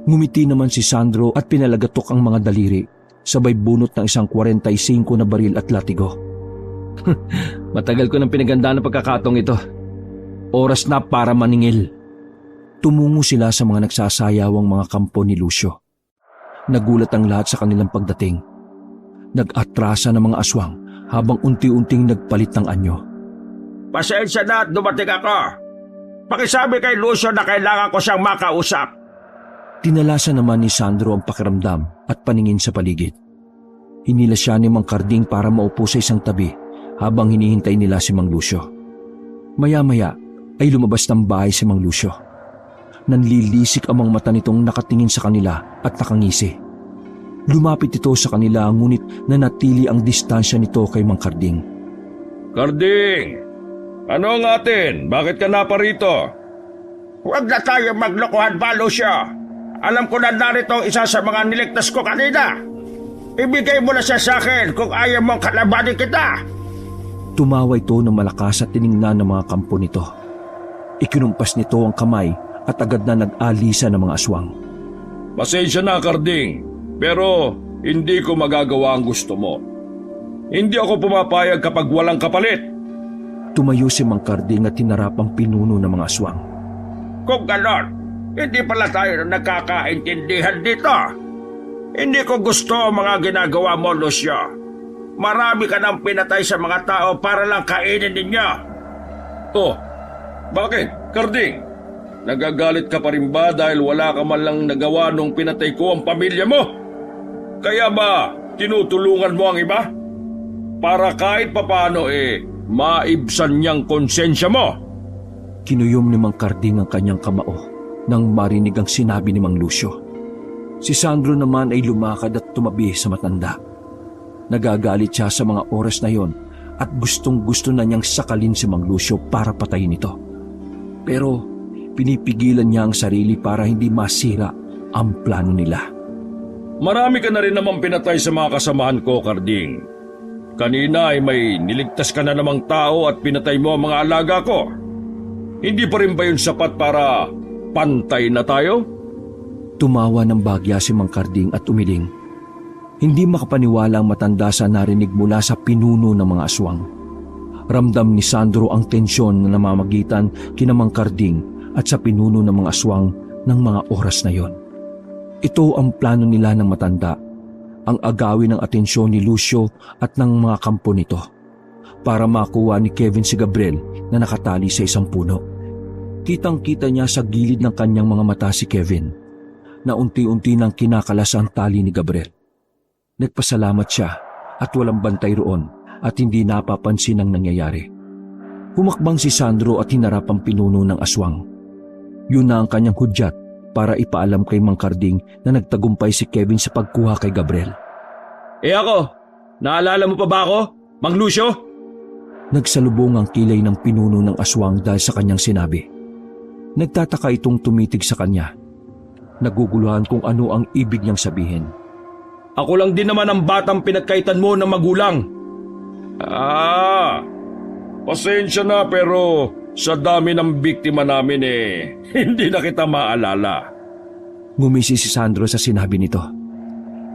ngumiti naman si Sandro at pinalagatok ang mga daliri, sabay bunot ng isang 45 na baril at latigo. Matagal ko nang pinagandaan ng pagkakataong ito. Oras na para maningil. Tumungo sila sa mga nagsasayawang mga kampo ni Lucio. Nagulat ang lahat sa kanilang pagdating. Nag-atrasa ng mga aswang habang unti-unting nagpalit ng anyo. Pasensya na at dumating ako. Pakisabi kay Lucio na kailangan ko siyang makausap. Tinalasan naman ni Sandro ang pakiramdam at paningin sa paligid. Hinila siya ni Mang Karding para maupo sa isang tabi habang hinihintay nila si Mang Lucio. Maya-maya ay lumabas ng bahay si Mang Lucio. Nanlilisik ang mga mata nitong nakatingin sa kanila at nakangisi. Lumapit ito sa kanila ngunit nanatili ang distansya nito kay Mang Karding. Karding! Ano ang atin? Bakit ka naparito? Huwag na tayo maglokohan pa, Lucio. Alam ko na narito ang isa sa mga niligtas ko kanina. Ibigay mo na siya sa akin kung ayaw mong kalabanin kita. Tumawa ito ng malakas at tiningnan ng mga kampo nito. Ikinumpas nito ang kamay at agad na nag-alisa ng mga aswang. Pasensya na, Karding. Pero hindi ko magagawa ang gusto mo. Hindi ako pumapayag kapag walang kapalit. Tumayo si Mang Karding at tinarap ang pinuno ng mga aswang. Kung ganon, hindi pala tayo nagkakaintindihan dito. Hindi ko gusto ang mga ginagawa mo, Lucio. Marami ka nang pinatay sa mga tao para lang kainin ninyo. Oh, bakit, Karding? Nagagalit ka pa rin ba dahil wala ka man lang nagawa nung pinatay ko ang pamilya mo? Kaya ba tinutulungan mo ang iba? Para kahit papano maibsan niyang konsensya mo. Kinuyom ni Mang Karding ang kanyang kamao nang marinig ang sinabi ni Mang Lucio. Si Sandro naman ay lumakad at tumabi sa matanda. Nagagalit siya sa mga oras na yon at gustong-gusto na niyang sakalin si Mang Lucio para patayin ito. Pero pinipigilan niya ang sarili para hindi masira ang plano nila. Marami ka na rin namang pinatay sa mga kasamahan ko, Karding. Kanina ay may niligtas ka na namang tao at pinatay mo ang mga alaga ko. Hindi pa rin ba yun sapat para pantay na tayo? Tumawa ng bagya si Mang Karding at umiling. Hindi makapaniwala ang matanda sa narinig mula sa pinuno ng mga aswang. Ramdam ni Sandro ang tensyon na namamagitan kina Mang Karding at sa pinuno ng mga aswang ng mga oras na yon. Ito ang plano nila ng matanda, ang agawin ng atensyon ni Lucio at ng mga kampo nito para makuha ni Kevin si Gabriel na nakatali sa isang puno. Kitang-kita niya sa gilid ng kanyang mga mata si Kevin na unti-unti nang kinakalas ang tali ni Gabriel. Nagpasalamat siya at walang bantay roon at hindi napapansin ang nangyayari. Humakbang si Sandro at hinarap ang pinuno ng aswang. Yun na ang kanyang hudyat para ipaalam kay Mang Karding na nagtagumpay si Kevin sa pagkuha kay Gabriel. Ako, naalala mo pa ba ako, Mang Lucio? Nagsalubong ang kilay ng pinuno ng aswang dahil sa kanyang sinabi. Nagtataka itong tumitig sa kanya. Naguguluhan kung ano ang ibig niyang sabihin. Ako lang din naman ang batang pinagkaitan mo ng magulang. Pasensya na pero sa dami ng biktima namin hindi na kita maalala. Ngumisi si Sandro sa sinabi nito.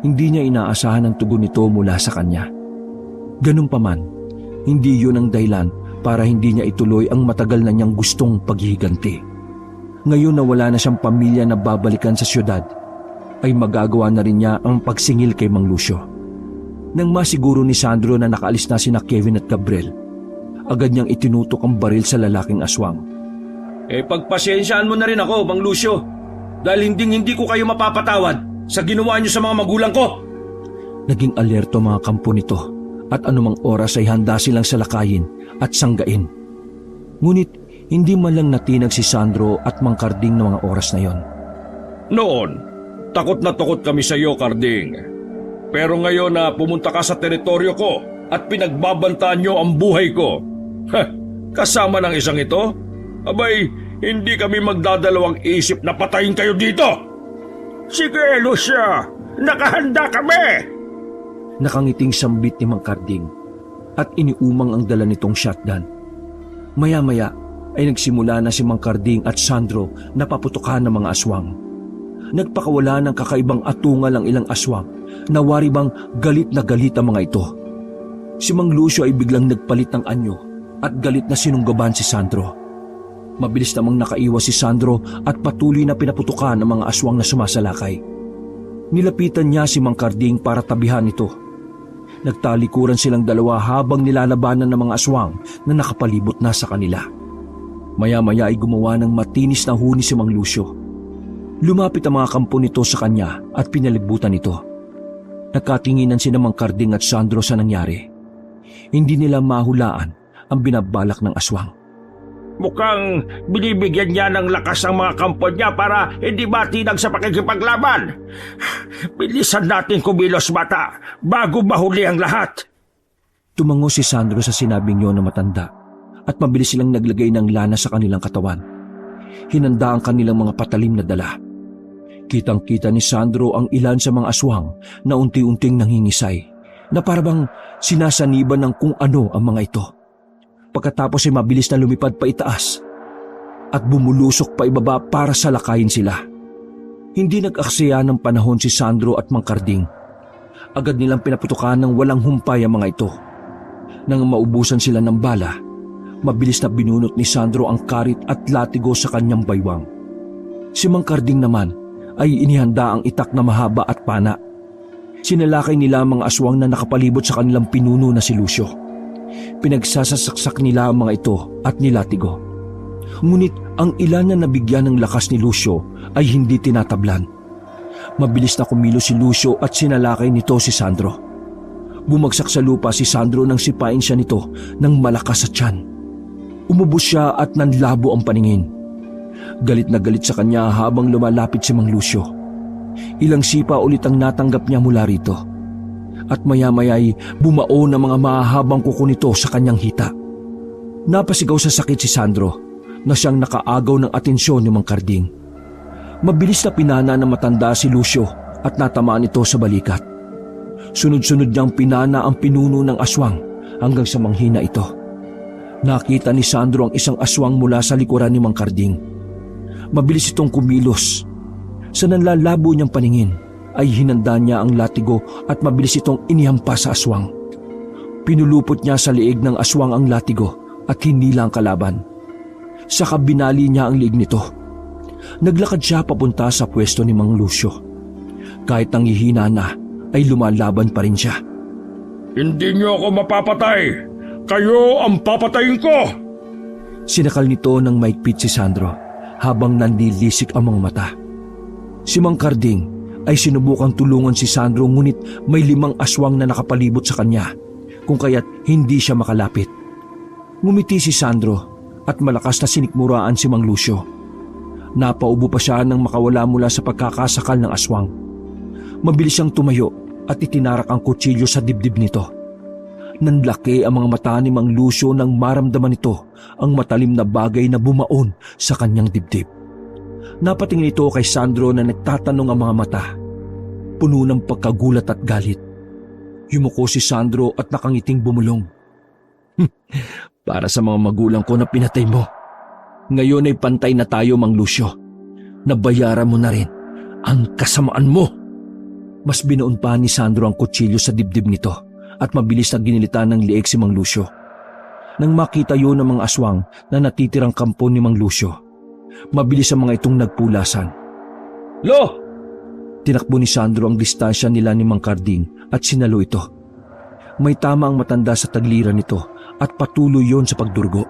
Hindi niya inaasahan ang tugon nito mula sa kanya. Ganun pa man, hindi yun ang dahilan para hindi niya ituloy ang matagal na niyang gustong paghihiganti. Ngayon na wala na siyang pamilya na babalikan sa syudad, ay magagawa na rin niya ang pagsingil kay Mang Lucio. Nang masiguro ni Sandro na nakaalis na sina Kevin at Gabriel, agad niyang itinutok ang baril sa lalaking aswang. Pagpasensyaan mo na rin ako, Mang Lucio. Dahil hindi ko kayo mapapatawad sa ginawa niyo sa mga magulang ko. Naging alerto mga kampo nito at anumang oras ay handa silang salakayin at sanggain. Ngunit hindi man lang natinag si Sandro at Mang Karding ng mga oras na yon. Noon, takot na takot kami sa iyo, Karding. Pero ngayon na pumunta ka sa teritoryo ko at pinagbabantaan niyo ang buhay ko, kasama ng isang ito, abay, hindi kami magdadalawang isip na patayin kayo dito. Sige, Lucio! Nakahanda kami! Nakangiting sambit ni Mang Karding at iniumang ang dala nitong shotgun. Maya-maya ay nagsimula na si Mang Karding at Sandro na paputukan ng mga aswang. Nagpakawala ng kakaibang atungal ang ilang aswang na wari bang galit na galit ang mga ito. Si Mang Lucio ay biglang nagpalit ng anyo at galit na sinunggaban si Sandro. Mabilis namang nakaiwas si Sandro at patuloy na pinaputukan ang mga aswang na sumasalakay. Nilapitan niya si Mang Karding para tabihan ito. Nagtalikuran silang dalawa habang nilalabanan ng mga aswang na nakapalibot na sa kanila. Maya-maya ay gumawa ng matinis na huni si Mang Lucio. Lumapit ang mga kampo nito sa kanya at pinalibutan ito. Nagkatinginan sina Mang Karding at Sandro sa nangyari. Hindi nila mahulaan ang binabalak ng aswang. Mukhang binibigyan niya ng lakas ang mga kampo niya para hindi matinag sa pakikipaglaban. Bilisan natin kumilos, bata, bago mahuli ang lahat. Tumango si Sandro sa sinabing yun na matanda at mabilis silang naglagay ng lana sa kanilang katawan. Hinanda ang kanilang mga patalim na dala. Kitang-kita ni Sandro ang ilan sa mga aswang na unti-unting nangingisay na parabang sinasaniban ng kung ano ang mga ito. Pagkatapos ay mabilis na lumipad pa itaas at bumulusok pa ibaba para salakayin sila. Hindi nag-aksaya ng panahon si Sandro at Mang Karding. Agad nilang pinaputukan ng walang humpay ang mga ito. Nang maubusan sila ng bala, mabilis na binunot ni Sandro ang karit at latigo sa kanyang baywang. Si Mang Karding naman ay inihanda ang itak na mahaba at pana. Sinalakay nila ang mga aswang na nakapalibot sa kanilang pinuno na si Lucio. Pinagsasasaksak nila ang mga ito at nilatigo. Ngunit ang ilan na nabigyan ng lakas ni Lucio ay hindi tinatablan. Mabilis na kumilos si Lucio at sinalakay nito si Sandro. Bumagsak sa lupa si Sandro nang sipain siya nito ng malakas sa tiyan. Umubos siya at nanlabo ang paningin. Galit na galit sa kanya habang lumalapit si Mang Lucio. Ilang sipa ulit ang natanggap niya mula rito. At maya-maya'y bumao ng mga mahahabang kuko nito sa kanyang hita. Napasigaw sa sakit si Sandro na siyang nakaagaw ng atensyon ni Mang Karding. Mabilis na pinana ng matanda si Lucio at natamaan ito sa balikat. Sunod-sunod niyang pinana ang pinuno ng aswang hanggang sa manghina ito. Nakita ni Sandro ang isang aswang mula sa likuran ni Mang Karding. Mabilis itong kumilos. Sa nanlalabo niyang paningin ay hinanda niya ang latigo at mabilis itong inihampas sa aswang. Pinulupot niya sa liig ng aswang ang latigo at hinila ang kalaban. Saka binali niya ang liig nito. Naglakad siya papunta sa pwesto ni Mang Lucio. Kahit nanghihina na ay lumalaban pa rin siya. Hindi niyo ako mapapatay! Kayo ang papatayin ko! Sinakal nito ng maigpit si Sandro habang nanlilisik ang mga mata. Si Mang Karding ay sinubukang tulungan si Sandro ngunit may 5 aswang na nakapalibot sa kanya kung kaya't hindi siya makalapit. Ngumiti si Sandro at malakas na sinikmuraan si Mang Lucio. Napaubo pa siya nang makawala mula sa pagkakasakal ng aswang. Mabilis siyang tumayo at itinarak ang kutsilyo sa dibdib nito. Nanlaki ang mga mata ni Mang Lucio nang maramdaman nito ang matalim na bagay na bumaon sa kanyang dibdib. Napatingin ito kay Sandro na nagtatanong ang mga mata. puno ng pagkagulat at galit. Yumuko si Sandro at nakangiting bumulong. Para sa mga magulang ko na pinatay mo. Ngayon ay pantay na tayo, Mang Lucio. Nabayaran mo na rin ang kasamaan mo. Mas binaon pa ni Sandro ang kutsilyo sa dibdib nito at mabilis na ginilitan ng lieg si Mang Lucio. Nang makita yun ng mga aswang na natitirang kampo ni Mang Lucio, mabilis ang mga itong nagpulasan. Lo! Tinakbo ni Sandro ang distansya nila ni Mang Carding at sinalo ito. May tama ang matanda sa tagliran nito at patuloy yon sa pagdurgo.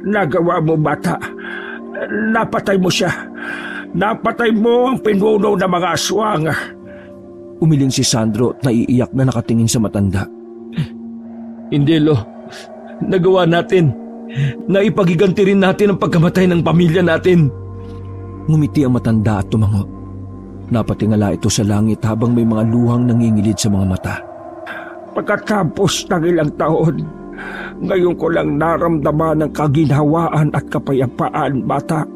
Nagawa mo, bata. Napatay mo siya. Napatay mo ang pinuno ng mga aswang. Umiling si Sandro at naiiyak na nakatingin sa matanda. Hindi, Lo. Nagawa natin. Naipagiganti rin natin ang pagkamatay ng pamilya natin. Ngumiti ang matanda at tumango. Napatingala ito sa langit habang may mga luhang nangingilid sa mga mata. Pagkatapos ng ilang taon, ngayon ko lang naramdaman ang kaginhawaan at kapayapaan, bata.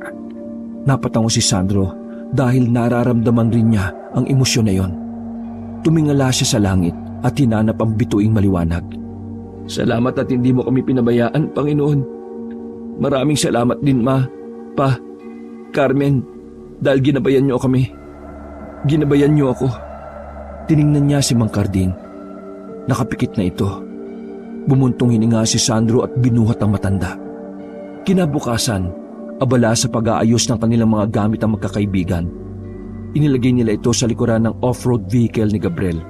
Napatango si Sandro dahil nararamdaman rin niya ang emosyon na yon. Tumingala siya sa langit at hinanap ang bituing maliwanag. Salamat at hindi mo kami pinabayaan, Panginoon. Maraming salamat din, Ma, Pa, Carmen, dahil ginabayan niyo kami. Ginabayan niyo ako. Tiningnan niya si Mang Carding. Nakapikit na ito. Bumuntong hininga si Sandro at binuhat ang matanda. Kinabukasan, abala sa pag-aayos ng kanilang mga gamit ang magkakaibigan, inilagay nila ito sa likuran ng off-road vehicle ni Gabriel.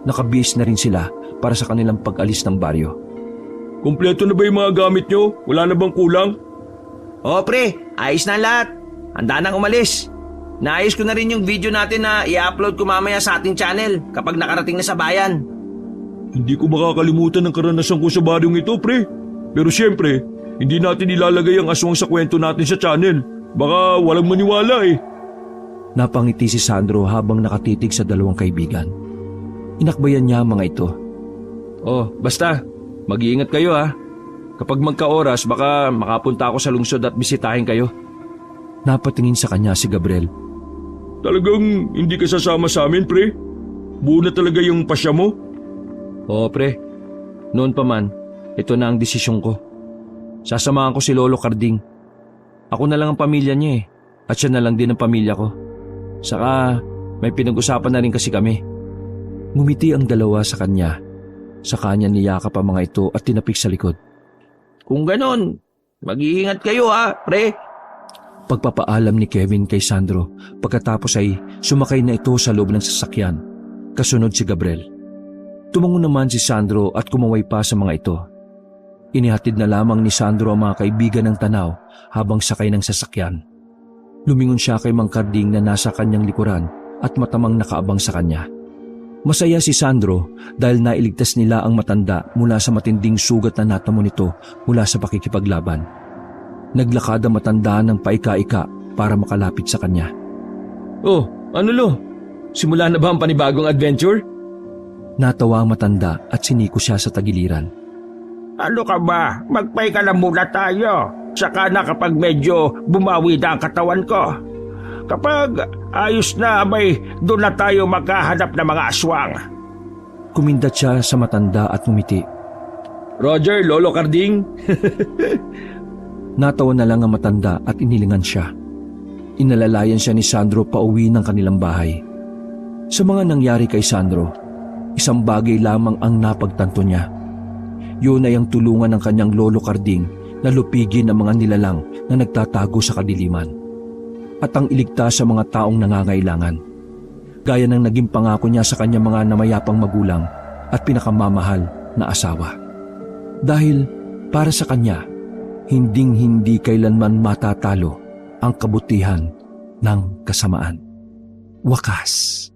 Nakabihis na rin sila para sa kanilang pag-alis ng baryo. Kompleto na ba yung mga gamit nyo? Wala na bang kulang? O pre, ayos na lahat. Handa nang umalis. Naayos ko na rin yung video natin na i-upload ko mamaya sa ating channel kapag nakarating na sa bayan. Hindi ko makakalimutan ang karanasan ko sa baryong ito, pre. Pero siyempre, hindi natin ilalagay ang aswang sa kwento natin sa channel. Baka walang maniwala eh. Napangiti si Sandro habang nakatitig sa dalawang kaibigan. Inakbayan niya ang mga ito. Oh, basta, mag-iingat kayo ha. Kapag magka-oras, baka makapunta ako sa lungsod at bisitahin kayo. Napatingin sa kanya si Gabriel. Talagang hindi ka sasama sa amin, pre? Buo na talaga yung pasya mo? Oo, pre. Noon pa man, ito na ang desisyon ko. Sasamahan ko si Lolo Carding. Ako na lang ang pamilya niya eh. At siya na lang din ang pamilya ko. Saka, may pinag-usapan na rin kasi kami. Ngumiti ang dalawa sa kanya. Sa kanya niyakap ang mga ito at tinapik sa likod. Kung ganon, mag-iingat kayo ha, pre. Pagpapaalam ni Kevin kay Sandro, pagkatapos ay sumakay na ito sa loob ng sasakyan. Kasunod si Gabriel. Tumango naman si Sandro at kumaway pa sa mga ito. Inihatid na lamang ni Sandro ang mga kaibigan ng tanaw habang sakay ng sasakyan. Lumingon siya kay Mang Carding na nasa kanyang likuran at matamang nakaabang sa kanya. Masaya si Sandro dahil nailigtas nila ang matanda mula sa matinding sugat na natamo nito mula sa pakikipaglaban. Naglakad ang matanda ng paika-ika para makalapit sa kanya. Oh, ano Lo? Simula na ba ang panibagong adventure? Natawa ang matanda at siniko siya sa tagiliran. Ano ka ba? Magpahinga na muna tayo. Saka na kapag medyo bumawi na ang katawan ko. Kapag ayos na, may doon na tayo maghahanap ng mga aswang. Kumindat siya sa matanda at ngumiti. Roger, Lolo Carding. Natawa na lang ang matanda at inilingan siya. Inalalayan siya ni Sandro pauwi ng kanilang bahay. Sa mga nangyari kay Sandro, isang bagay lamang ang napagtanto niya. Yun ay ang tulungan ng kanyang Lolo Carding na lupigin ang mga nilalang na nagtatago sa kadiliman at ang iligtas sa mga taong nangangailangan. Gaya ng naging pangako niya sa kanyang mga namayapang magulang at pinakamamahal na asawa. Dahil para sa kanya, hinding-hindi kailanman matatalo ang kabutihan ng kasamaan. Wakas.